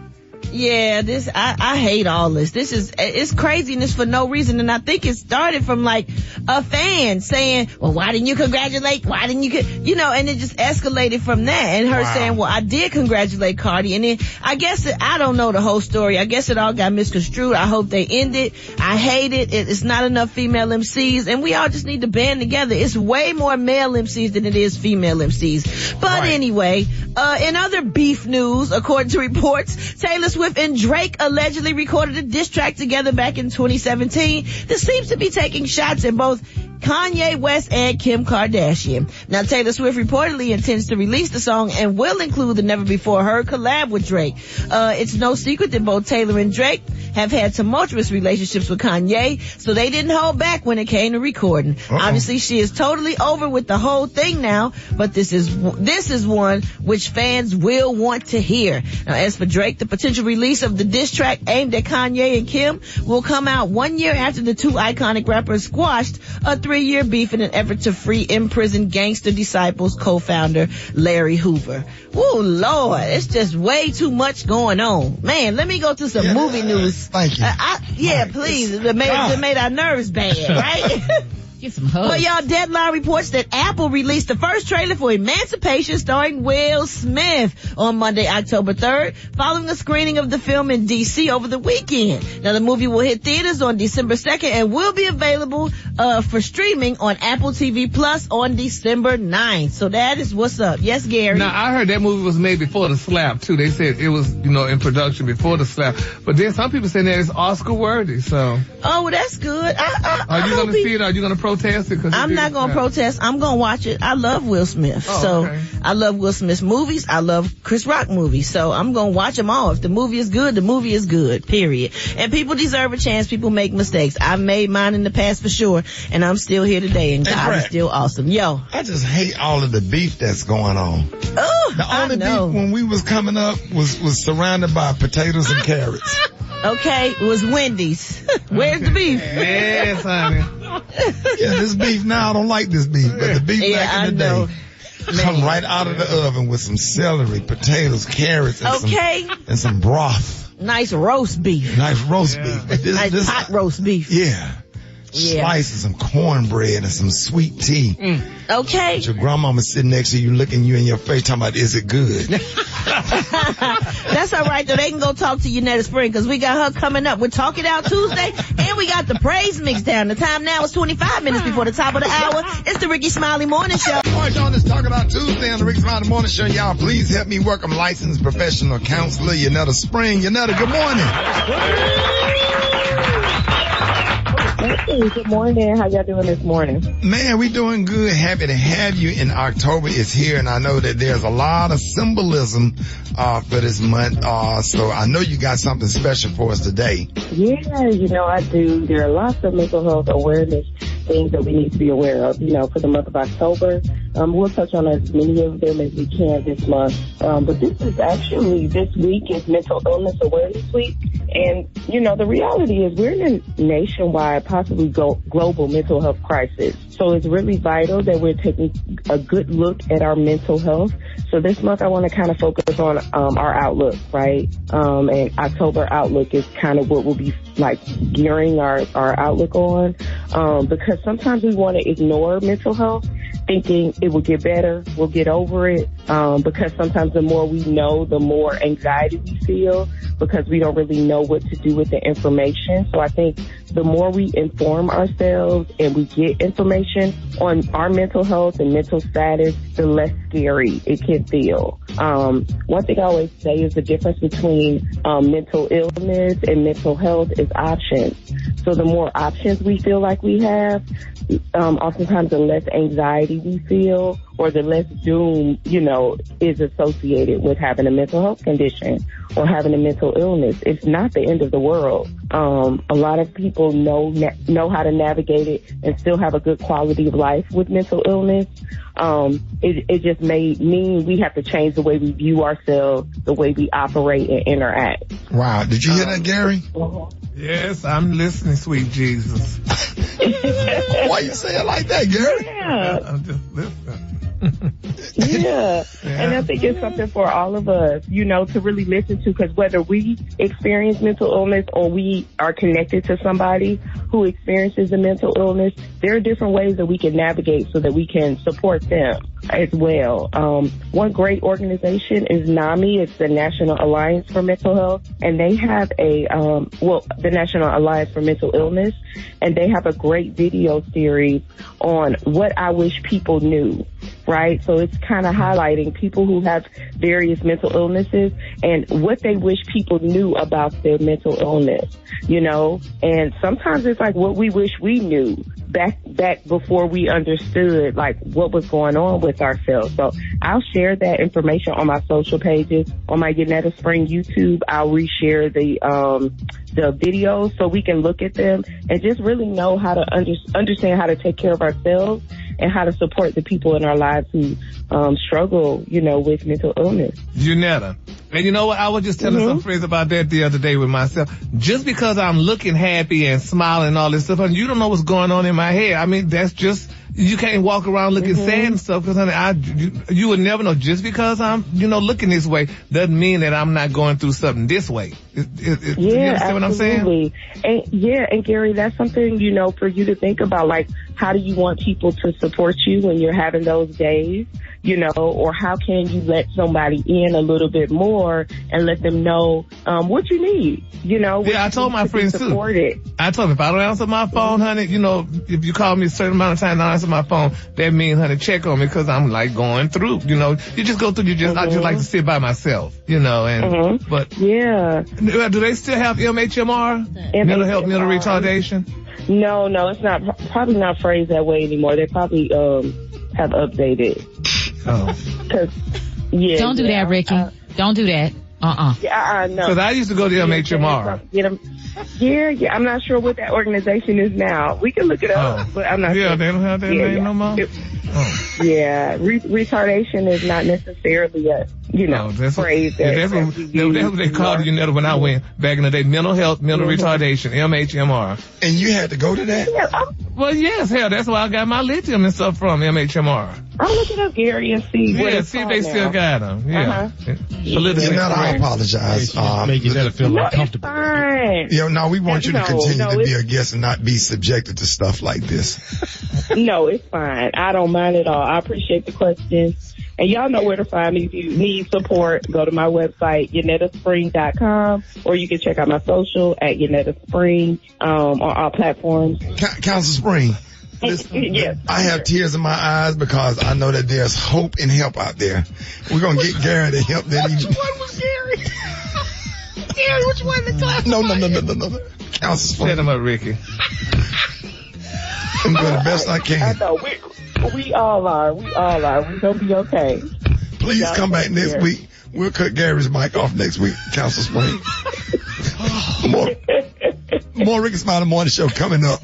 Yeah, I hate all this. It's craziness for no reason. And I think it started from like a fan saying, well, why didn't you congratulate? Why didn't you, and it just escalated from that. And her saying, well, I did congratulate Cardi. And then I guess I don't know the whole story. I guess it all got misconstrued. I hope they end it. I hate it. It's not enough female MCs and we all just need to band together. It's way more male MCs than it is female MCs. But anyway, in other beef news, according to reports, Taylor Swift and Drake allegedly recorded a diss track together back in 2017. This seems to be taking shots at both Kanye West and Kim Kardashian. Now, Taylor Swift reportedly intends to release the song and will include the Never Before Heard collab with Drake. It's no secret that both Taylor and Drake have had tumultuous relationships with Kanye, so they didn't hold back when it came to recording. Obviously, she is totally over with the whole thing now, but this is one which fans will want to hear. Now, as for Drake, the potential release of the diss track aimed at Kanye and Kim will come out 1 year after the two iconic rappers squashed a 3-year beef in an effort to free imprisoned Gangsta Disciples co-founder Larry Hoover. Oh Lord, it's just way too much going on. Man, let me go to some movie news. Thank you. Please. That made our nerves bad, right? Get some hugs. Well, y'all, Deadline reports that Apple released the first trailer for Emancipation starring Will Smith on Monday, October 3rd, following a screening of the film in D.C. over the weekend. Now, the movie will hit theaters on December 2nd and will be available for streaming on Apple TV Plus on December 9th. So that is what's up. Yes, Gary? Now, I heard that movie was made before the slap, too. They said it was, in production before the slap. But then some people saying that it's Oscar-worthy, so. Oh, well, that's good. Are you going to see it? Are you going to protest it? I'm not going to protest. I'm going to watch it. I love Will Smith. Okay. I love Will Smith's movies. I love Chris Rock movies. So I'm going to watch them all. If the movie is good, the movie is good, period. And people deserve a chance. People make mistakes. I've made mine in the past for sure. And I'm still here today. And God is still awesome. Yo. I just hate all of the beef that's going on. Oh, the only beef when we was coming up was surrounded by potatoes and carrots. Okay, it was Wendy's. Where's the beef? Yes, honey. Yeah, this beef now, I don't like this beef, but the beef back in the day come right out of the oven with some celery, potatoes, carrots, and some broth. Nice roast beef. Nice roast beef. But this hot roast beef. Yeah. Slices, some cornbread and some sweet tea. Okay. But your grandmama sitting next to you looking you in your face talking about, is it good? That's all right, though. They can go talk to Unetta Spring because we got her coming up. We're Talk It Out Tuesday, and we got the praise mix down. The time now is 25 minutes before the top of the hour. It's the Rickey Smiley Morning Show. All right, y'all, let's Talk It Out Tuesday on the Rickey Smiley Morning Show. Y'all, please help me welcome licensed professional counselor Unetta Spring. Unetta, good morning. Hey, good morning. How y'all doing this morning? Man, we doing good. Happy to have you. In October is here, and I know that there's a lot of symbolism for this month. So I know you got something special for us today. Yeah, I do. There are lots of mental health awareness things that we need to be aware of, for the month of October. We'll touch on as many of them as we can this month. But this week is Mental Illness Awareness Week. And, the reality is we're in a nationwide, possibly global mental health crisis. So it's really vital that we're taking a good look at our mental health. So this month I want to kind of focus on our outlook, right? And October outlook is kind of what we'll be like gearing our outlook on. Because sometimes we want to ignore mental health, thinking it will get better, we'll get over it. Because sometimes the more we know, the more anxiety we feel because we don't really know what to do with the information. So I think the more we inform ourselves and we get information on our mental health and mental status, the less scary it can feel. One thing I always say is the difference between mental illness and mental health is options. So the more options we feel like we have, oftentimes the less anxiety we feel or the less doom, is associated with having a mental health condition or having a mental illness. It's not the end of the world. A lot of people know how to navigate it and still have a good quality of life with mental illness. It just may mean we have to change the way we view ourselves, the way we operate and interact. Wow. Did you hear that, Gary? Yes, I'm listening, sweet Jesus. Why you say it like that, Gary? Yeah. I'm just listening. Yeah. And I think it's something for all of us, to really listen to, because whether we experience mental illness or we are connected to somebody who experiences a mental illness, there are different ways that we can navigate so that we can support them as well. One great organization is NAMI. It's the National Alliance for Mental Health, and they have the National Alliance for Mental Illness, and they have a great video series on what I wish people knew. right? So it's kind of highlighting people who have various mental illnesses and what they wish people knew about their mental illness, you know? And sometimes it's like what we wish we knew back before we understood like what was going on with ourselves. So I'll share that information on my social pages. On my Yanetta Spring YouTube, I'll reshare the videos so we can look at them and just really know how to understand how to take care of ourselves and how to support the people in our lives who struggle, you know, with mental illness. Yanetta. And you know what? I was just telling some friends about that the other day with myself. Just because I'm looking happy and smiling and all this stuff, you don't know what's going on in my head. I mean, that's just, you can't walk around looking sad and stuff because, honey, you would never know. Just because I'm, you know, looking this way doesn't mean that I'm not going through something this way. Yeah, you understand what I'm saying? And Gary, that's something, you know, for you to think about, like, how do you want people to support you when you're having those days, you know, or how can you let somebody in a little bit more and let them know what you need, you know? Yeah, I told my friends too. I told them if I don't answer my phone, honey, you know, if you call me a certain amount of time and I don't answer my phone, that means, honey, check on me because I'm like going through, you know, you just go through, I just like to sit by myself, you know, and, but. Yeah. Do they still have MHMR? Mental health, mental retardation? No, it's not, probably not phrased that way anymore. They probably, have updated. Oh. Yeah. Don't do that, Ricky. Don't do that. Yeah, no. Because I used to go to MHMR. Yeah, I'm not sure what that organization is now. We can look it up, but I'm not sure. Yeah, they don't have that name no more? Yeah, retardation is not necessarily a, you know, phrase. That's what they called it when I went back in the day. Mental health, mental retardation, MHMR. And you had to go to that? Yeah, well, yes, hell, that's where I got my lithium and stuff from, MHMR. I'll look it up, Gary, and see what it's see if they still got them. Yeah. I apologize. Make you better feel uncomfortable. Fine. Yeah, no, we want you to continue to be a guest and not be subjected to stuff like this. No, it's fine. I don't mind at all. I appreciate the question. And y'all know where to find me if you need support. Go to my website, YanettaSpring.com, or you can check out my social at Yanetta Spring on all platforms. Council Spring. Yes. I have tears in my eyes because I know that there's hope and help out there. We're going to get Gary to help that. Which one was Gary? Gary, which one the class? No. Council Spring. Set him up, Ricky. I'm doing the best I can. I know. We all are. We're going to be okay. Please come back next week. We'll cut Gary's mic off next week, Council Spring. More Rickey Smiley Morning Show coming up.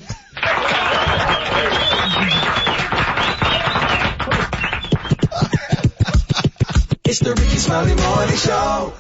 It's the Rickey Smiley Morning Show.